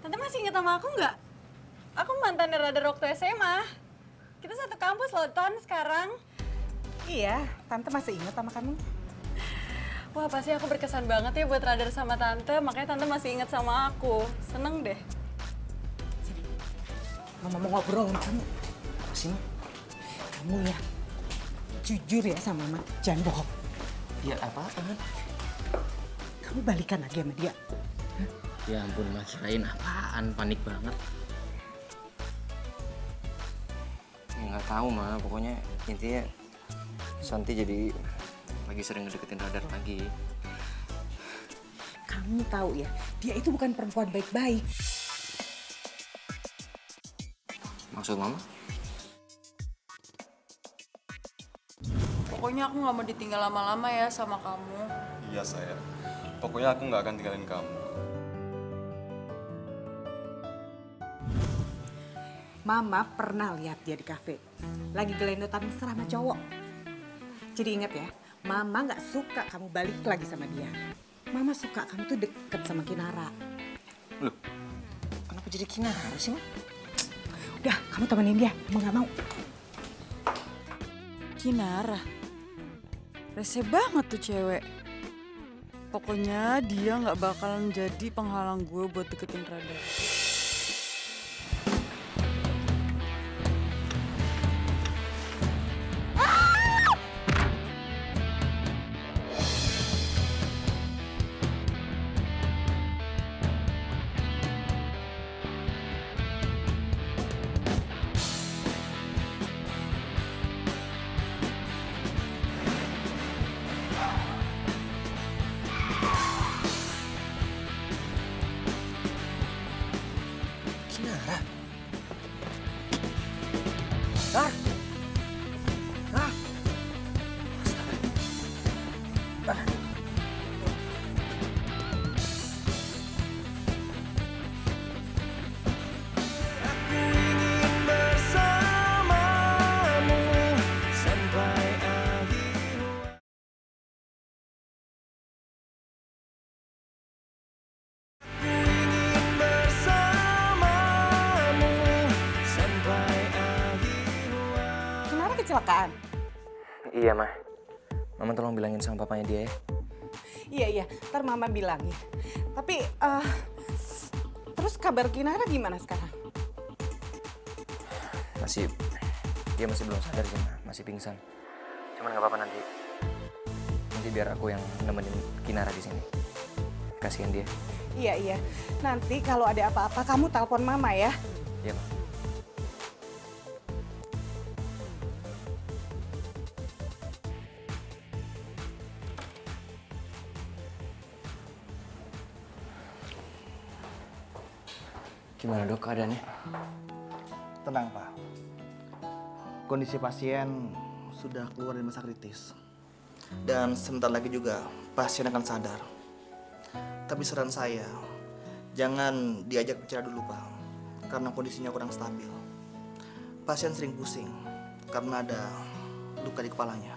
Speaker 11: Tante masih inget sama aku nggak? Aku mantannya Radar waktu SMA. Kita satu kampus loh, Ton, sekarang.
Speaker 10: Iya, Tante masih ingat sama kamu.
Speaker 11: Wah, pasti aku berkesan banget ya buat Radar sama Tante, makanya Tante masih ingat sama aku. Seneng deh.
Speaker 10: Mama mau ngobrol sama kamu. Apa sih, Ma? Kamu ya, jujur ya sama Mama, jangan bohong.
Speaker 5: Ya apaan?
Speaker 10: Kamu balikan lagi sama dia.
Speaker 5: Ya ampun, Ma, kirain apaan, panik banget.
Speaker 4: Ya nggak tahu, Ma. Pokoknya intinya Santi jadi lagi sering ngedeketin Radar lagi.
Speaker 10: Kamu tahu ya, dia itu bukan perempuan baik-baik.
Speaker 4: Maksud Mama?
Speaker 11: Pokoknya aku nggak mau ditinggal lama-lama ya sama kamu.
Speaker 12: Iya, sayang. Pokoknya aku nggak akan tinggalin kamu.
Speaker 10: Mama pernah lihat dia di kafe, lagi gelendotan mesra sama cowok. Jadi ingat ya, Mama nggak suka kamu balik lagi sama dia. Mama suka kamu tuh deket sama Kinara.
Speaker 4: Loh, kenapa jadi Kinara sih, Ma?
Speaker 10: Udah, kamu temenin dia, Mama nggak mau.
Speaker 11: Kinara? Rese banget tuh cewek. Pokoknya dia nggak bakalan jadi penghalang gue buat deketin Radar.
Speaker 10: Kecelakaan?
Speaker 4: Iya, Ma. Mama tolong bilangin sama papanya dia ya.
Speaker 10: Iya, ntar Mama bilangin. Tapi, terus kabar Kinara gimana sekarang?
Speaker 4: Dia masih belum sadar sih, Ma. Masih pingsan. Cuman nggak apa-apa nanti. Nanti biar aku yang nemenin Kinara di sini. Kasihan dia.
Speaker 10: Iya. Nanti kalau ada apa-apa kamu telepon Mama ya.
Speaker 4: Iya, Ma. Gimana, Dok, keadaannya?
Speaker 8: Tenang, Pak. Kondisi pasien sudah keluar dari masa kritis. Dan sebentar lagi juga pasien akan sadar. Tapi saran saya, jangan diajak bicara dulu, Pak. Karena kondisinya kurang stabil. Pasien sering pusing karena ada luka di kepalanya.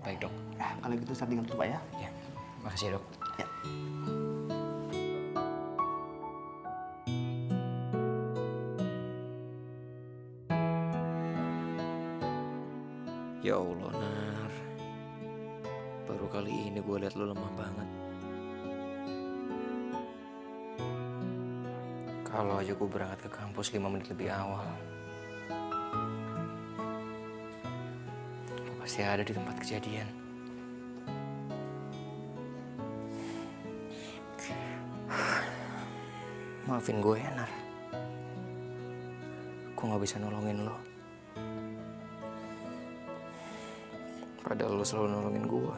Speaker 4: Baik, Dok.
Speaker 8: Kalau gitu saya tinggal dulu, Pak ya.
Speaker 4: Ya, makasih ya, Dok.
Speaker 8: Ya.
Speaker 4: Ya Allah, Nar. Baru kali ini gue liat lu lemah banget. Kalau aja gue berangkat ke kampus 5 menit lebih awal, gue pasti ada di tempat kejadian. Maafin gue ya, Nar. Gue gak bisa nolongin lo. Padahal lo selalu nolongin gue.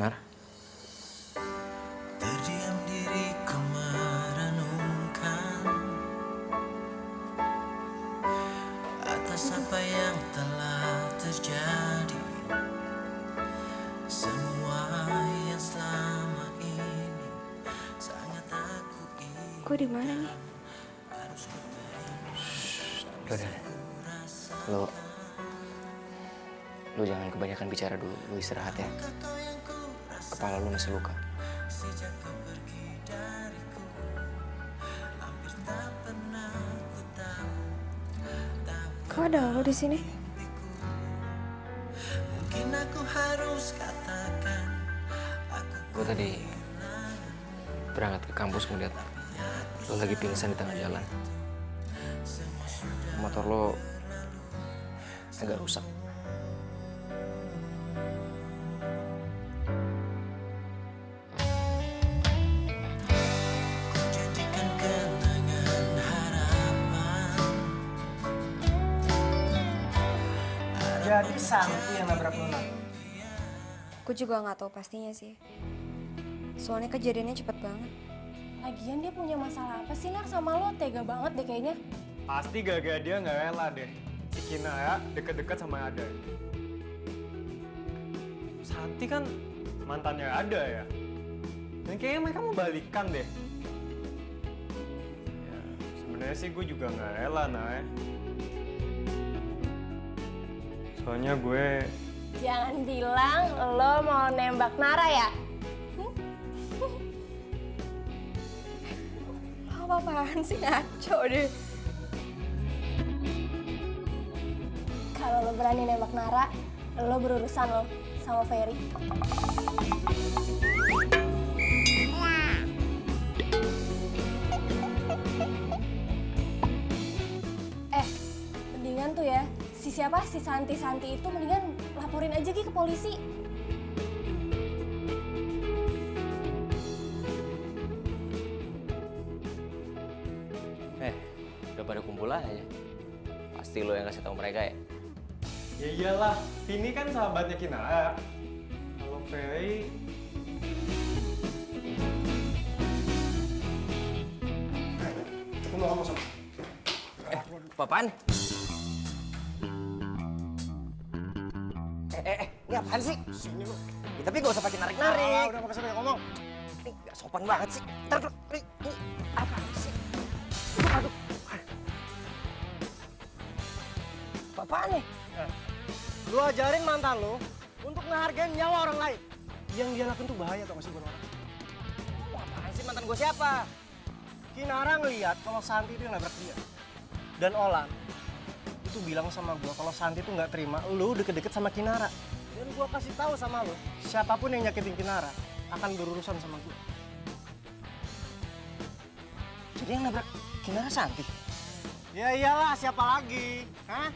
Speaker 4: Nar?
Speaker 1: Terdiam diriku merenungkan atas apa yang telah terjadi. Semua yang selama ini sangat aku ingin.
Speaker 2: Gue di mana nih?
Speaker 4: Udah. Lo Lu jangan kebanyakan bicara dulu, lu istirahat ya. Kepala lu masih luka.
Speaker 1: Sejak kau pergi dariku, hampir tak pernah ku tahu.
Speaker 2: Kok ada lo di sini?
Speaker 1: Mungkin aku harus katakan
Speaker 4: Gue tadi berangkat ke kampus ngeliat lo lagi pingsan di tengah jalan. Motor lo agak rusak.
Speaker 1: jadikan kenangan harapan.
Speaker 5: Jadi Santi yang nabrak Luna.
Speaker 2: Gue juga nggak tahu pastinya sih. Soalnya kejadiannya cepet banget.
Speaker 6: Lagian dia punya masalah apa sih, Nar, sama lo? Tega banget deh kayaknya.
Speaker 4: Pasti gara-gara dia nggak rela deh. Si Kinaya deket-deket sama Ada. Santi kan mantannya Ada ya. Dan kayaknya mereka mau balikan deh. Ya, sebenarnya sih gue juga nggak rela, Nay. Soalnya gue...
Speaker 6: Jangan bilang lo mau nembak Nara ya?
Speaker 2: Apa-apaan sih, ngaco deh.
Speaker 6: Kalau lo berani nembak Nara, lo berurusan lo sama Ferry. Mendingan tuh ya, si Santi itu mendingan laporin aja Gi ke polisi.
Speaker 4: Udah pada kumpul aja. Pasti lo yang kasih tahu mereka ya?
Speaker 13: Ya iyalah, Vini kan sahabatnya Kinara. Kalau Ferry...
Speaker 5: Aku mau ngomong sama.
Speaker 4: Apaan?
Speaker 5: Ini apaan sih?
Speaker 4: Sini lo. Ya, tapi gak usah pakai narik-narik.
Speaker 5: Udah gak usah ngomong.
Speaker 4: Ini gak sopan banget sih. Ntar dulu, ini apa sih? Aduh. Apaan nih?
Speaker 5: Lu ajarin mantan lu untuk ngehargain nyawa orang lain. Yang dia lakuin tuh bahaya tau gak sih buat orang?
Speaker 4: Apaan sih mantan gue siapa?
Speaker 5: Kinara ngeliat kalau Santi itu yang nabrak dia. Dan Olan itu bilang sama gue kalau Santi itu nggak terima lu deket-deket sama Kinara. Dan gue kasih tahu sama lu, siapapun yang nyakitin Kinara akan berurusan sama gue.
Speaker 4: Jadi yang nabrak Kinara Santi?
Speaker 5: Ya iyalah, siapa lagi? Hah?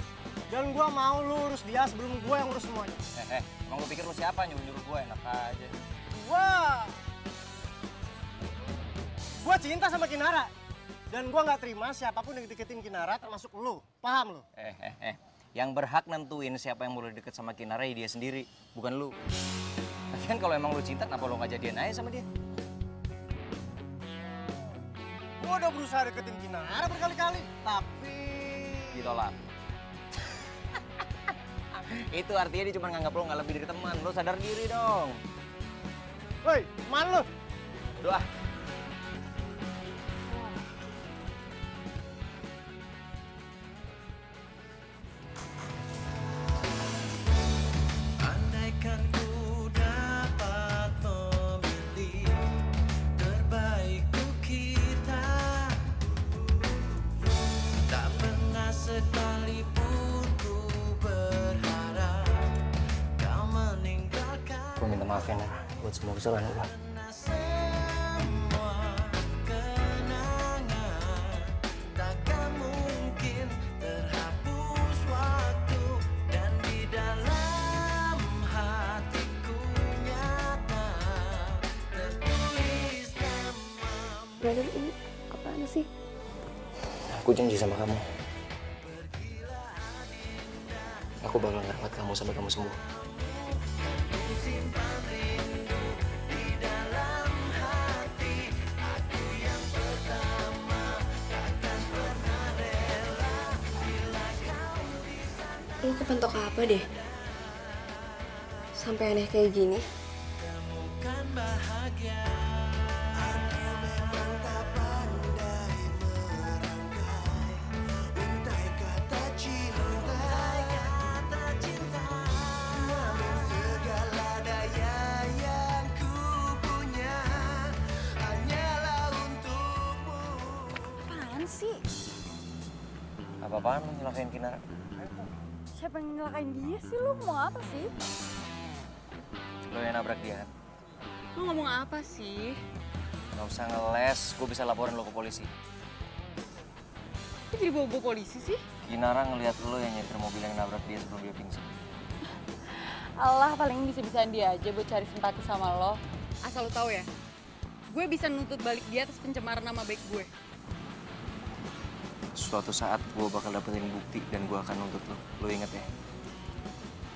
Speaker 5: Dan gue mau lu urus dia sebelum gue yang urus semuanya.
Speaker 4: Emang lu pikir lu siapa nyuruh-nyuruh gue? Enak aja.
Speaker 5: Gue cinta sama Kinara. Dan gue nggak terima siapapun yang deketin Kinara termasuk lu. Paham lu?
Speaker 4: Yang berhak nentuin siapa yang boleh deket sama Kinara ya dia sendiri, bukan lu. Lagian kalau emang lu cinta, kenapa lu nggak jadian aja sama dia?
Speaker 5: Gue udah berusaha deketin Kinara berkali-kali, tapi...
Speaker 4: Ditolak. Itu artinya dia cuma nganggap lo nggak lebih dari teman. Lo sadar diri dong.
Speaker 5: Woi, teman lo.
Speaker 4: Doa.
Speaker 1: Andaikan ku dapat memilih terbaik untuk kita, tak pernah sekalipun ku berharap kau meninggalkan.
Speaker 4: Gue minta maaf ya, Nara, buat semua kesalahan gue.
Speaker 1: Semua kenangan takkan mungkin terhapus waktu, dan di dalam hatiku nyata tertulis nama.
Speaker 2: Brother, ini apaan sih?
Speaker 4: Aku janji sama kamu. Aku bakal ngerawat kamu sampai kamu sembuh.
Speaker 2: Lo kepentok apa deh? Sampai aneh kayak gini.
Speaker 1: Temukan bahagia. Aku memang tak pandai merangkai untai kata cinta.
Speaker 4: Apa-apaan lu nyelakain Kinara?
Speaker 11: Siapa yang nyelakain dia sih? Lu mau apa sih?
Speaker 4: Lu yang nabrak dia kan?
Speaker 11: Lu ngomong apa sih?
Speaker 4: Gak usah ngeles, gue bisa laporin lo ke polisi.
Speaker 11: Kok jadi bawa-bawa polisi sih?
Speaker 4: Kinara ngelihat lo yang nyetir mobil yang nabrak dia sebelum dia pingsan.
Speaker 11: Allah, paling bisa-bisaan dia aja buat cari simpati sama lo. Asal lo tahu ya, gue bisa nuntut balik dia atas pencemaran nama baik gue.
Speaker 4: Suatu saat gue bakal dapetin bukti dan gue akan nuntut lo. Lo inget ya,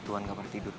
Speaker 4: Tuhan gak pernah tidur.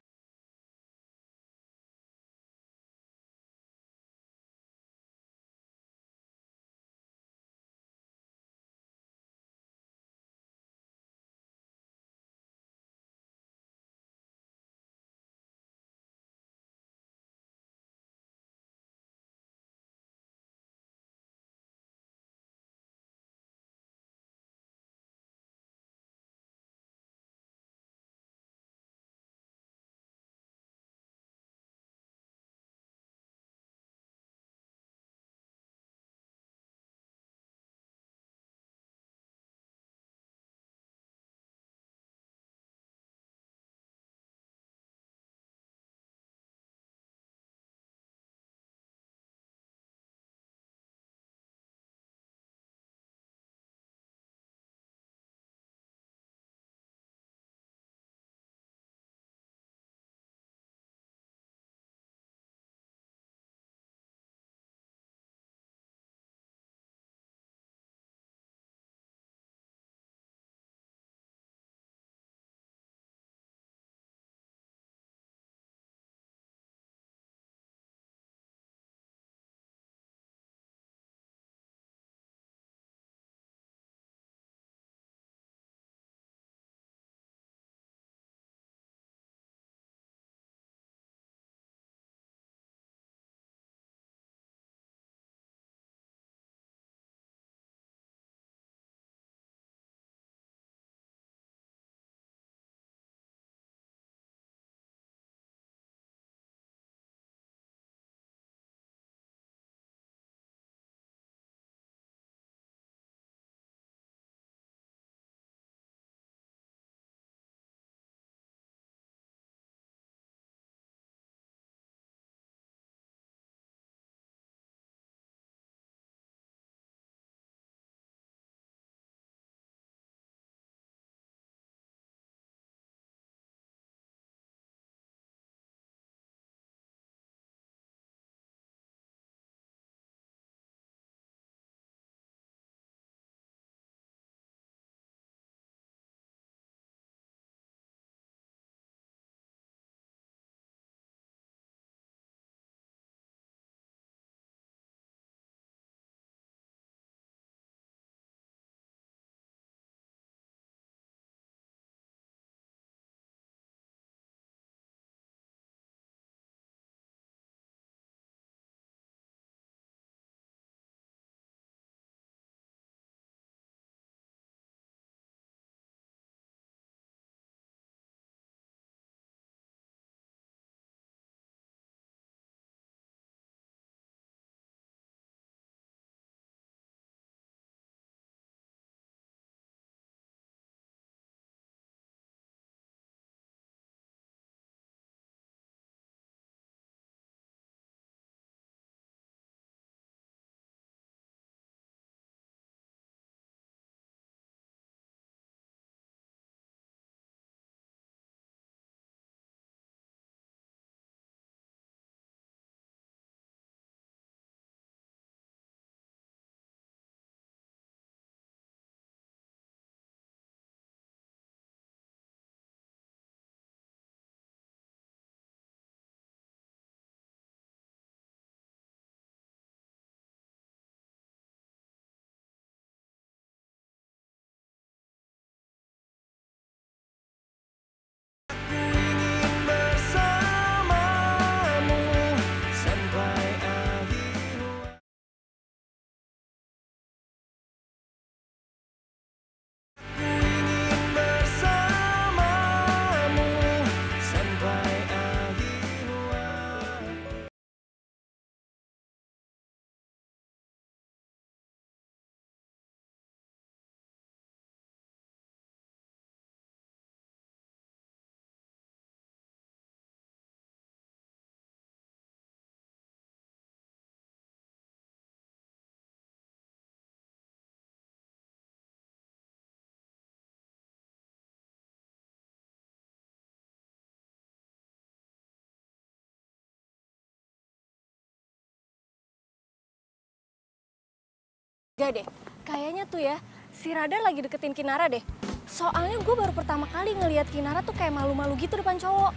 Speaker 6: Gak deh, kayaknya tuh ya, si Radar lagi deketin Kinara deh. Soalnya gue baru pertama kali ngelihat Kinara tuh kayak malu-malu gitu depan cowok.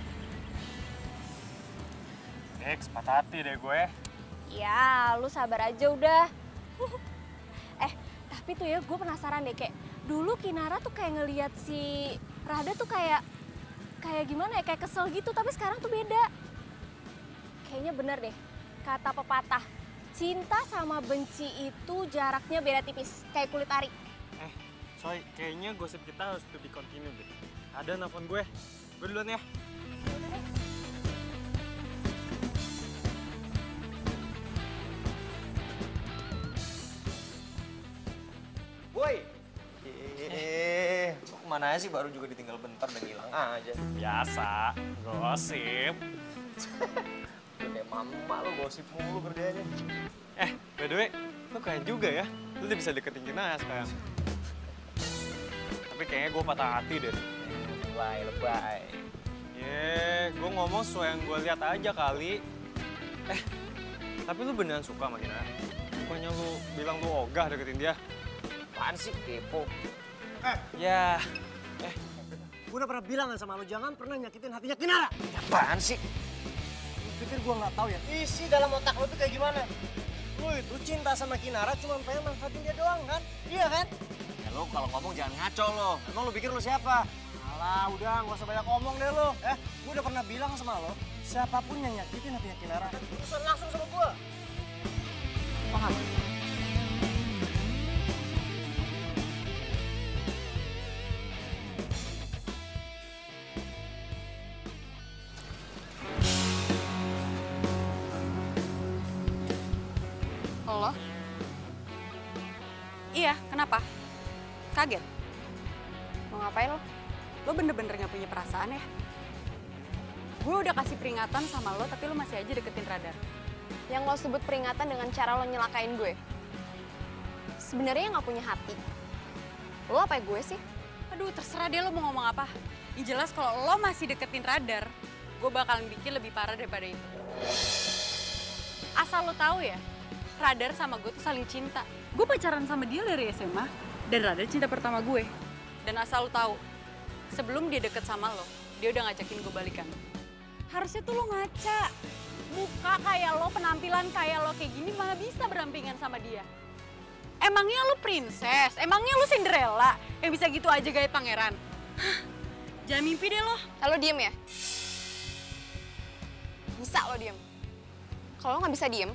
Speaker 4: Patah hati deh gue.
Speaker 6: Ya, lu sabar aja udah. Tapi tuh ya gue penasaran deh, kayak dulu Kinara tuh kayak ngelihat si Radar tuh kayak gimana ya, kayak kesel gitu, tapi sekarang tuh beda. Kayaknya bener deh, kata pepatah, cinta sama benci itu jaraknya beda tipis, kayak kulit ari.
Speaker 4: Soy, kayaknya gosip kita harus to be continue deh. Ada nelfon gue duluan ya.
Speaker 5: Woi. Mau kemana aja sih, baru juga ditinggal bentar dan hilang aja.
Speaker 4: Biasa, gosip.
Speaker 5: Lu kayak mama lu gosip mulu kerjanya.
Speaker 4: By the way, lu keren juga ya. Lu udah bisa deketin Kinara sekarang. Tapi kayaknya gue patah hati deh.
Speaker 5: Lebay.
Speaker 4: Gue ngomong sesuai yang gue lihat aja kali. Tapi lu beneran suka sama Kinara? Bukannya lu bilang lu ogah deketin dia?
Speaker 5: Apaan sih, kepo?
Speaker 4: Ya.
Speaker 5: Gue udah pernah bilang kan sama lu, jangan pernah nyakitin hatinya Kinara.
Speaker 8: Apaan sih?
Speaker 5: Lu pikir gue nggak tahu ya? Isi dalam otak lu tuh kayak gimana? Lu itu cinta sama Kinara cuma pengen manfaatin dia doang kan? Iya kan? Ya lu kalau ngomong jangan ngaco lo. Emang lu pikir lu siapa? Alah, udah nggak usah banyak ngomong deh lo. Gue udah pernah bilang sama lo, siapapun yang nyakitin hatinya Kinara, urusan langsung sama gue.
Speaker 2: Paham?
Speaker 11: Lo? Iya, kenapa? Kaget?
Speaker 2: Mau ngapain lo?
Speaker 11: Lo bener-bener gak punya perasaan ya? Gue udah kasih peringatan sama lo, tapi lo masih aja deketin Radar.
Speaker 2: Yang lo sebut peringatan dengan cara lo nyelakain gue. Sebenarnya gak punya hati. Lo apa gue sih?
Speaker 11: Aduh, terserah deh lo mau ngomong apa. Yang jelas kalau lo masih deketin Radar, gue bakalan bikin lebih parah daripada itu. Asal lo tahu ya, Radar sama gue tuh saling cinta. Gue pacaran sama dia dari SMA, dan Radar cinta pertama gue. Dan asal lo tahu, sebelum dia deket sama lo, dia udah ngajakin gue balikan. Harusnya tuh lo ngaca. Muka kayak lo, penampilan kayak lo kayak gini malah bisa berampingan sama dia. Emangnya lo princess? Emangnya lo Cinderella yang bisa gitu aja gaya pangeran? Jangan mimpi deh lo.
Speaker 2: Lo diem ya? Bisa lo diem. Kalau lo nggak bisa diem,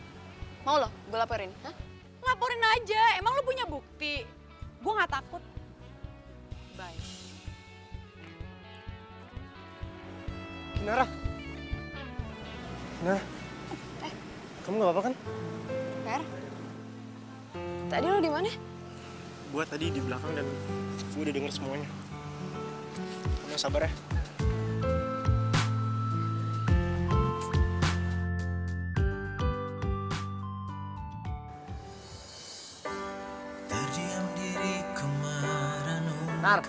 Speaker 2: mau lo gue laporin? Hah?
Speaker 11: Laporin aja, emang lo punya bukti? Gue nggak takut. Bye.
Speaker 5: Kinara. Kinara. Kamu nggak apa-apa kan?
Speaker 2: Per? Tadi lo di mana?
Speaker 5: Gue tadi di belakang dan gue udah denger semuanya. Kamu sabar ya.
Speaker 1: Terdiam diriku merenungkan
Speaker 5: Nar.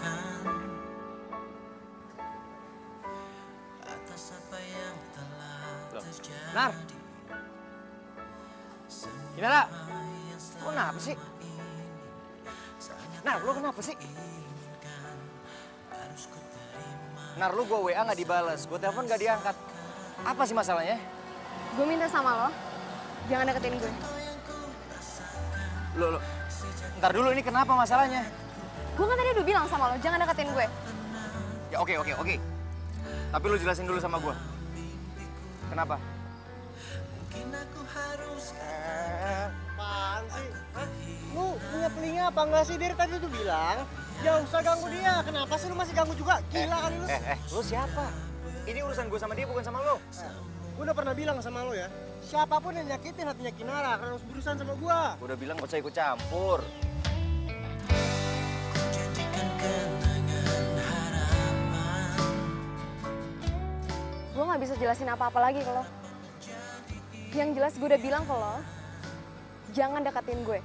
Speaker 1: atas apa yang telah terjadi.
Speaker 5: Nar. Kinara. Lo kenapa sih? Nar, lo kenapa sih? Nar, lu gue WA nggak dibales, gue telepon nggak diangkat. Apa sih masalahnya?
Speaker 2: Gue minta sama lo, jangan deketin gue.
Speaker 5: Lo, ntar dulu, ini kenapa masalahnya?
Speaker 2: Gue kan tadi udah bilang sama lo, jangan deketin gue.
Speaker 5: Ya oke. Tapi lu jelasin dulu sama gue. Kenapa? Apaan sih? Hah? Lu punya telinga apa enggak sih? Dari tadi tuh bilang, jangan usah ganggu dia. Kenapa sih lu masih ganggu juga? Gila kali lu. Lu siapa? Ini urusan gue sama dia, bukan sama lu. Gue udah pernah bilang sama lu ya, siapapun yang nyakitin hatinya Kinara harus berurusan sama gue. Gue udah bilang gak usah ikut campur.
Speaker 2: Gue nggak bisa jelasin apa-apa lagi ke lo. Yang jelas gue udah bilang ke lo, jangan deketin gue.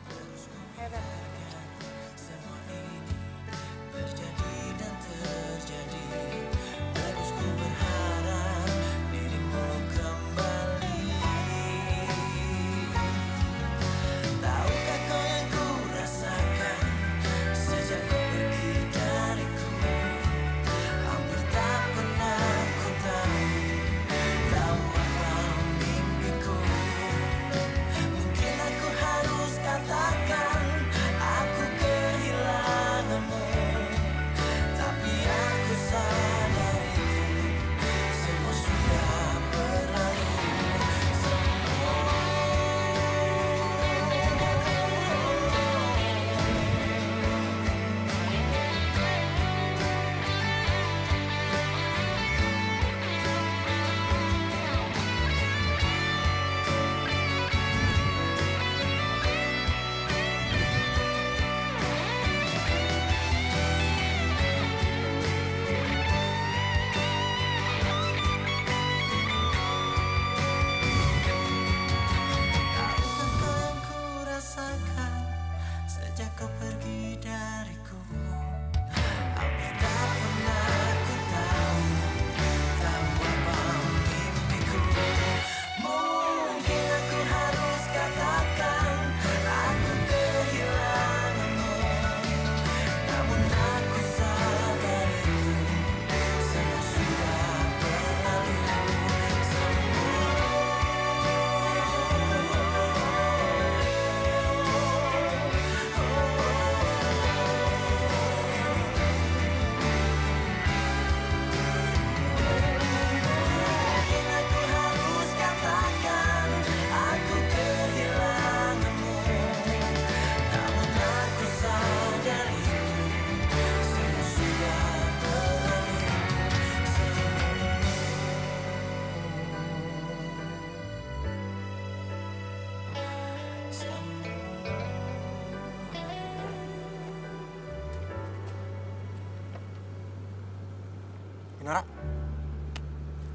Speaker 5: Nara.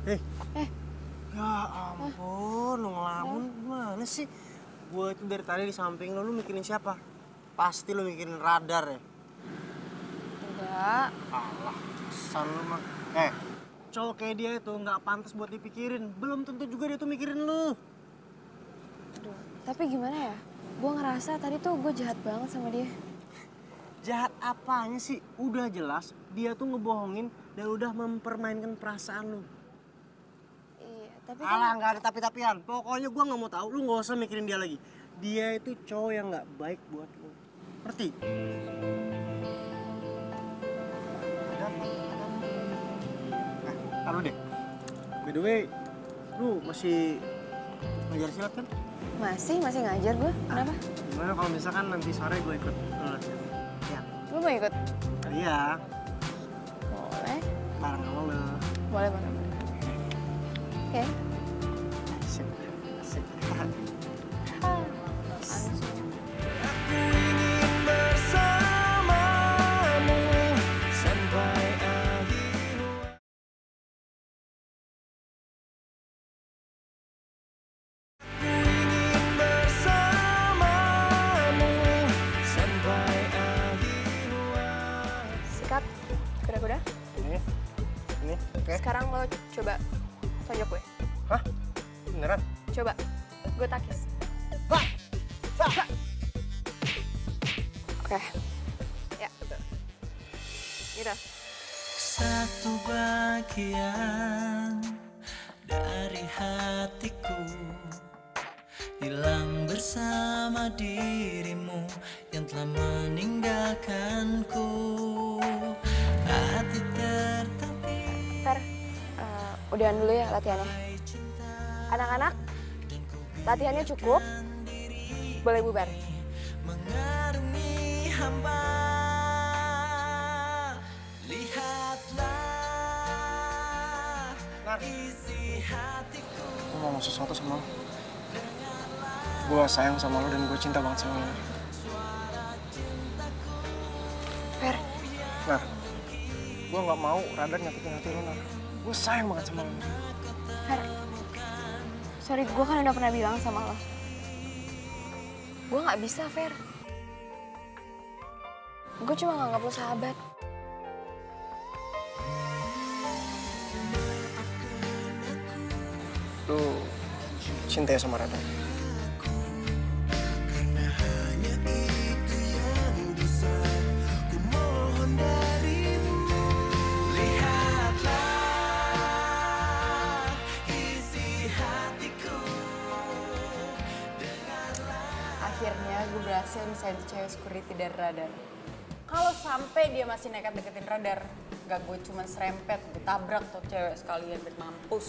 Speaker 5: Ya ampun, lu ngelamun gimana sih? Gue itu dari tadi di samping lu mikirin siapa? Pasti lu mikirin radar ya?
Speaker 2: Enggak.
Speaker 5: Alah, kesan lu mah. Cowok kayak dia itu nggak pantas buat dipikirin. Belum tentu juga dia tuh mikirin lu.
Speaker 2: Aduh, tapi gimana ya? Gue ngerasa tadi tuh gue jahat banget sama dia.
Speaker 5: Jahat apanya sih? Udah jelas dia tuh ngebohongin dan udah mempermainkan perasaan lu.
Speaker 2: Iya, tapi
Speaker 5: Alah, nggak ada tapi-tapian. Pokoknya gue nggak mau tahu. Lu nggak usah mikirin dia lagi. Dia itu cowok yang nggak baik buat lu. Ngerti? Taruh deh. By the way, lu masih ngajar silat kan?
Speaker 2: masih ngajar gue. Kenapa?
Speaker 5: Gimana kalau misalkan nanti sore gue ikut latihan? Ya.
Speaker 2: Lu mau ikut?
Speaker 5: Iya.
Speaker 2: Boleh.
Speaker 5: Bareng sama lu.
Speaker 2: Boleh. Oke.
Speaker 5: Asik.
Speaker 2: Sikat. Kuda-kuda.
Speaker 5: Ini. Oke.
Speaker 2: Sekarang lo coba tonjok gue.
Speaker 5: Hah? Beneran?
Speaker 2: Coba. Gue takis. Oke. Ya, betul. Gitu.
Speaker 1: Satu bagian dari hatiku hilang bersama dirimu yang telah meninggalkanku. Hati tertatih.
Speaker 2: Fer, udahan dulu ya latihannya. Anak-anak, latihannya cukup. Boleh bubar.
Speaker 1: Mengarungi hamba, lihatlah isi hatiku.
Speaker 5: Gue mau sesuatu sama lo. Gue sayang sama lo dan gue cinta banget sama lo.
Speaker 2: Fer.
Speaker 5: Nah, gue nggak mau Radar nyakitin hati lo, Nar. Gue sayang banget sama lo.
Speaker 2: Fer, sorry, gue kan udah pernah bilang sama lo. Gue nggak bisa, Fer. Gue cuma nganggap lo sahabat.
Speaker 5: Lo cinta ya sama Radar?
Speaker 11: Akhirnya gue berhasil misahin tuh cewek security dari Radar. Kalau sampai dia masih nekat deketin Radar, gak gue cuman serempet, gue tabrak tuh cewek sekalian biar mampus.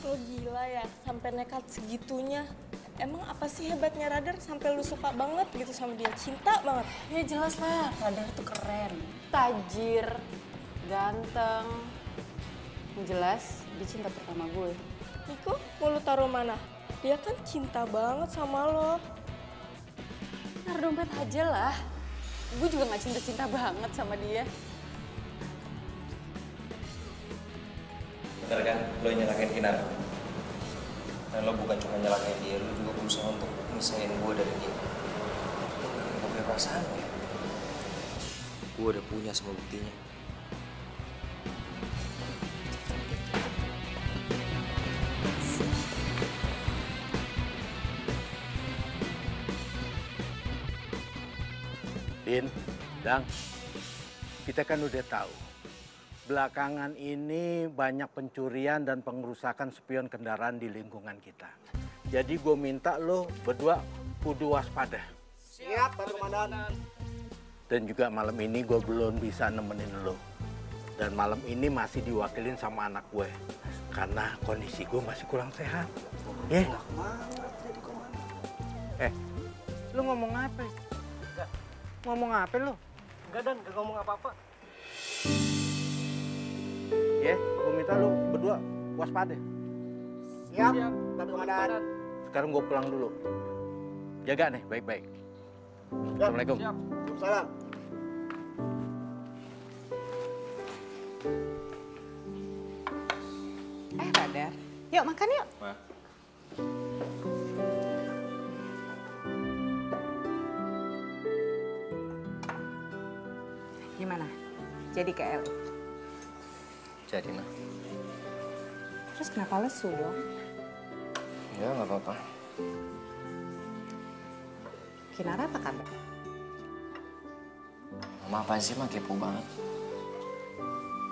Speaker 14: Lo gila ya, sampai nekat segitunya. Emang apa sih hebatnya Radar sampai lu suka banget gitu sama dia? Cinta banget.
Speaker 11: Ya jelas lah, Radar tuh keren. Tajir, ganteng. Yang jelas, dia cinta pertama gue.
Speaker 14: Niko, mau lu taruh mana? Dia kan cinta banget sama lo.
Speaker 11: Taruh dompet aja lah. Gue juga gak cinta-cinta banget sama dia.
Speaker 15: Bener kan, lo nyelakain Kinar. Dan lo bukan cuma nyelakain dia, lo juga berusaha untuk misahin gue dari dia. Lo gak punya perasaan ya? Gue udah punya semua buktinya.
Speaker 3: Din, Dang, kita kan udah tahu. Belakangan ini banyak pencurian dan pengerusakan spion kendaraan di lingkungan kita. Jadi gue minta lo berdua kudu waspada.
Speaker 5: Siap, Pak Komandan.
Speaker 3: Dan juga malam ini gue belum bisa nemenin lo. Dan malam ini masih diwakilin sama anak gue. Karena kondisi gue masih kurang sehat. Ya? Lo ngomong apa? Ngomong apa lo?
Speaker 5: Enggak, Dan. Enggak ngomong apa-apa.
Speaker 3: Ya, gue minta lo berdua waspada.
Speaker 5: Siap, Pak Komandan.
Speaker 3: Sekarang gue pulang dulu. Jaga nih, baik-baik. Assalamualaikum.
Speaker 5: Siap. Salam.
Speaker 10: Radar, yuk makan yuk.
Speaker 15: Ma.
Speaker 10: Gimana? Jadi ke LA?
Speaker 15: Jadi, Ma.
Speaker 10: Terus kenapa lesu dong?
Speaker 15: Ya, nggak apa-apa.
Speaker 10: Kinara apa kabar?
Speaker 15: Mama apaan sih, Ma? Kepo banget.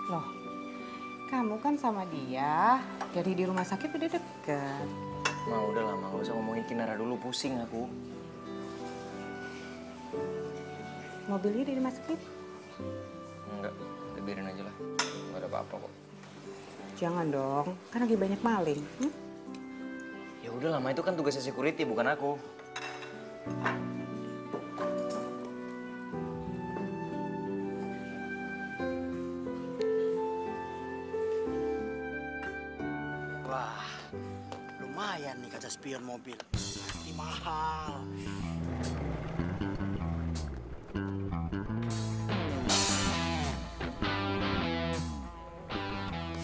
Speaker 10: Loh, kamu kan sama dia dari di rumah sakit udah deket.
Speaker 15: Ma, udah lah, Ma. Nggak usah ngomongin Kinara dulu. Pusing aku.
Speaker 10: Mobilnya di rumah sakit?
Speaker 15: Enggak, udah biarin aja lah. Nggak ada apa-apa kok.
Speaker 10: Jangan dong, kan lagi banyak maling.
Speaker 15: Ya udah lah, Ma. Itu kan tugasnya security, bukan aku.
Speaker 16: Wah, lumayan nih kaca spion mobil. Pasti mahal.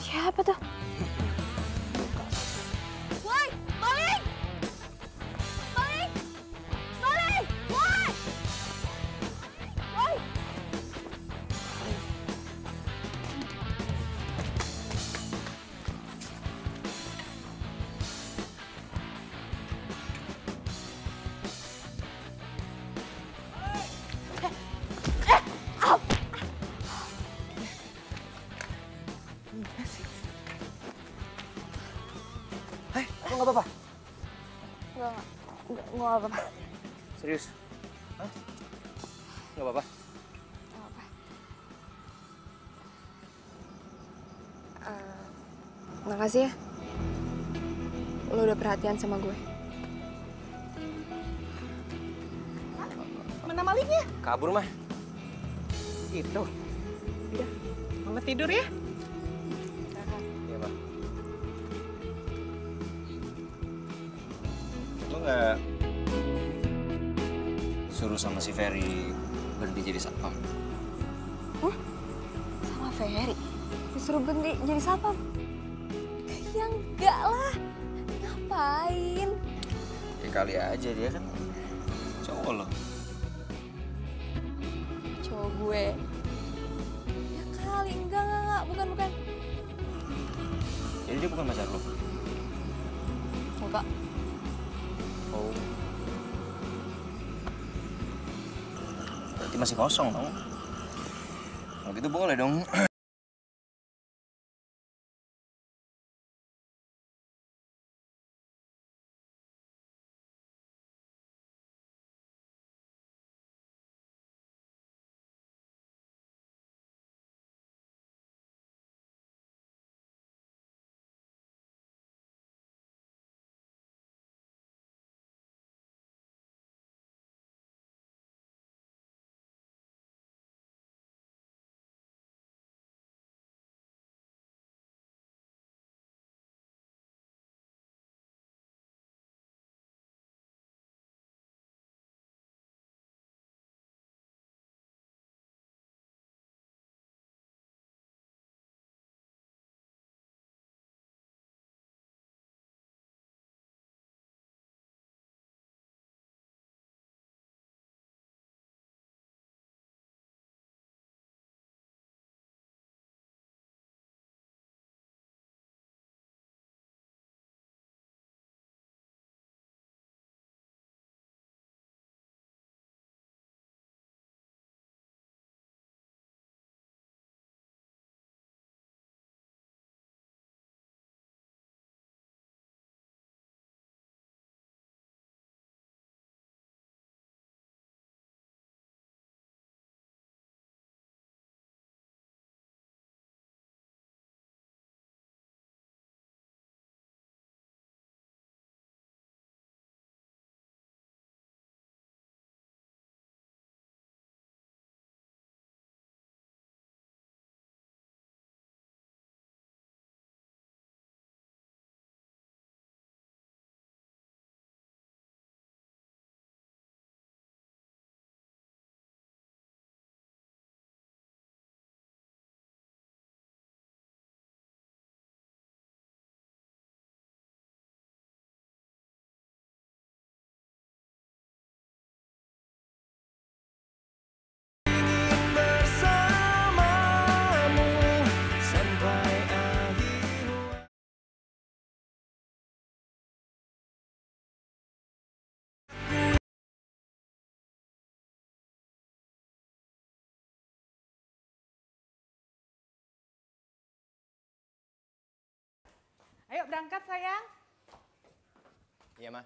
Speaker 2: Siapa tuh? Woi, maling! Maling! Maling! Woi! Woi!
Speaker 15: Lo nggak apa-apa?
Speaker 2: Nggak apa-apa.
Speaker 15: Serius? Hah? Nggak apa-apa?
Speaker 2: Makasih ya. Lo udah perhatian sama gue.
Speaker 10: Mana malingnya?
Speaker 15: Kabur, Mah.
Speaker 10: Itu. Udah, mama tidur ya.
Speaker 15: Iya, Ma. Lo nggak suruh sama si Ferry berhenti jadi satpam?
Speaker 2: Sama Ferry? Disuruh berhenti jadi satpam? Ya enggak lah. Ngapain?
Speaker 15: Ya kali aja, dia kan cowok lo.
Speaker 2: Cowok gue. Ya kali, enggak. Bukan.
Speaker 15: Jadi dia bukan pacar lo?
Speaker 2: Enggak.
Speaker 15: Oh. Berarti masih kosong dong? Kalau gitu boleh dong.
Speaker 10: Ayo berangkat sayang.
Speaker 15: Iya, Ma.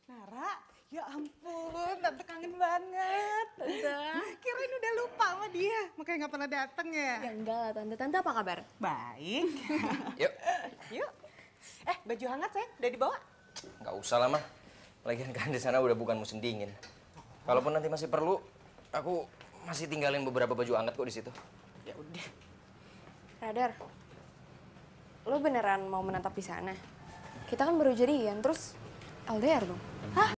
Speaker 10: Nara, ya ampun, Tante kangen banget.
Speaker 2: Tante.
Speaker 10: Kirain udah lupa sama dia, makanya nggak pernah dateng ya.
Speaker 2: Ya enggak lah Tante. Tante apa kabar?
Speaker 10: Baik.
Speaker 15: Yuk.
Speaker 10: Yuk. Baju hangat sayang, udah dibawa?
Speaker 15: Nggak usah lah, Ma. Lagian kan di sana udah bukan musim dingin. Kalaupun nanti masih perlu, aku masih tinggalin beberapa baju hangat kok di situ.
Speaker 10: Ya udah.
Speaker 2: Radar, lo beneran mau menetap di sana? Kita kan baru jadian, terus LDR dong.
Speaker 10: Hah?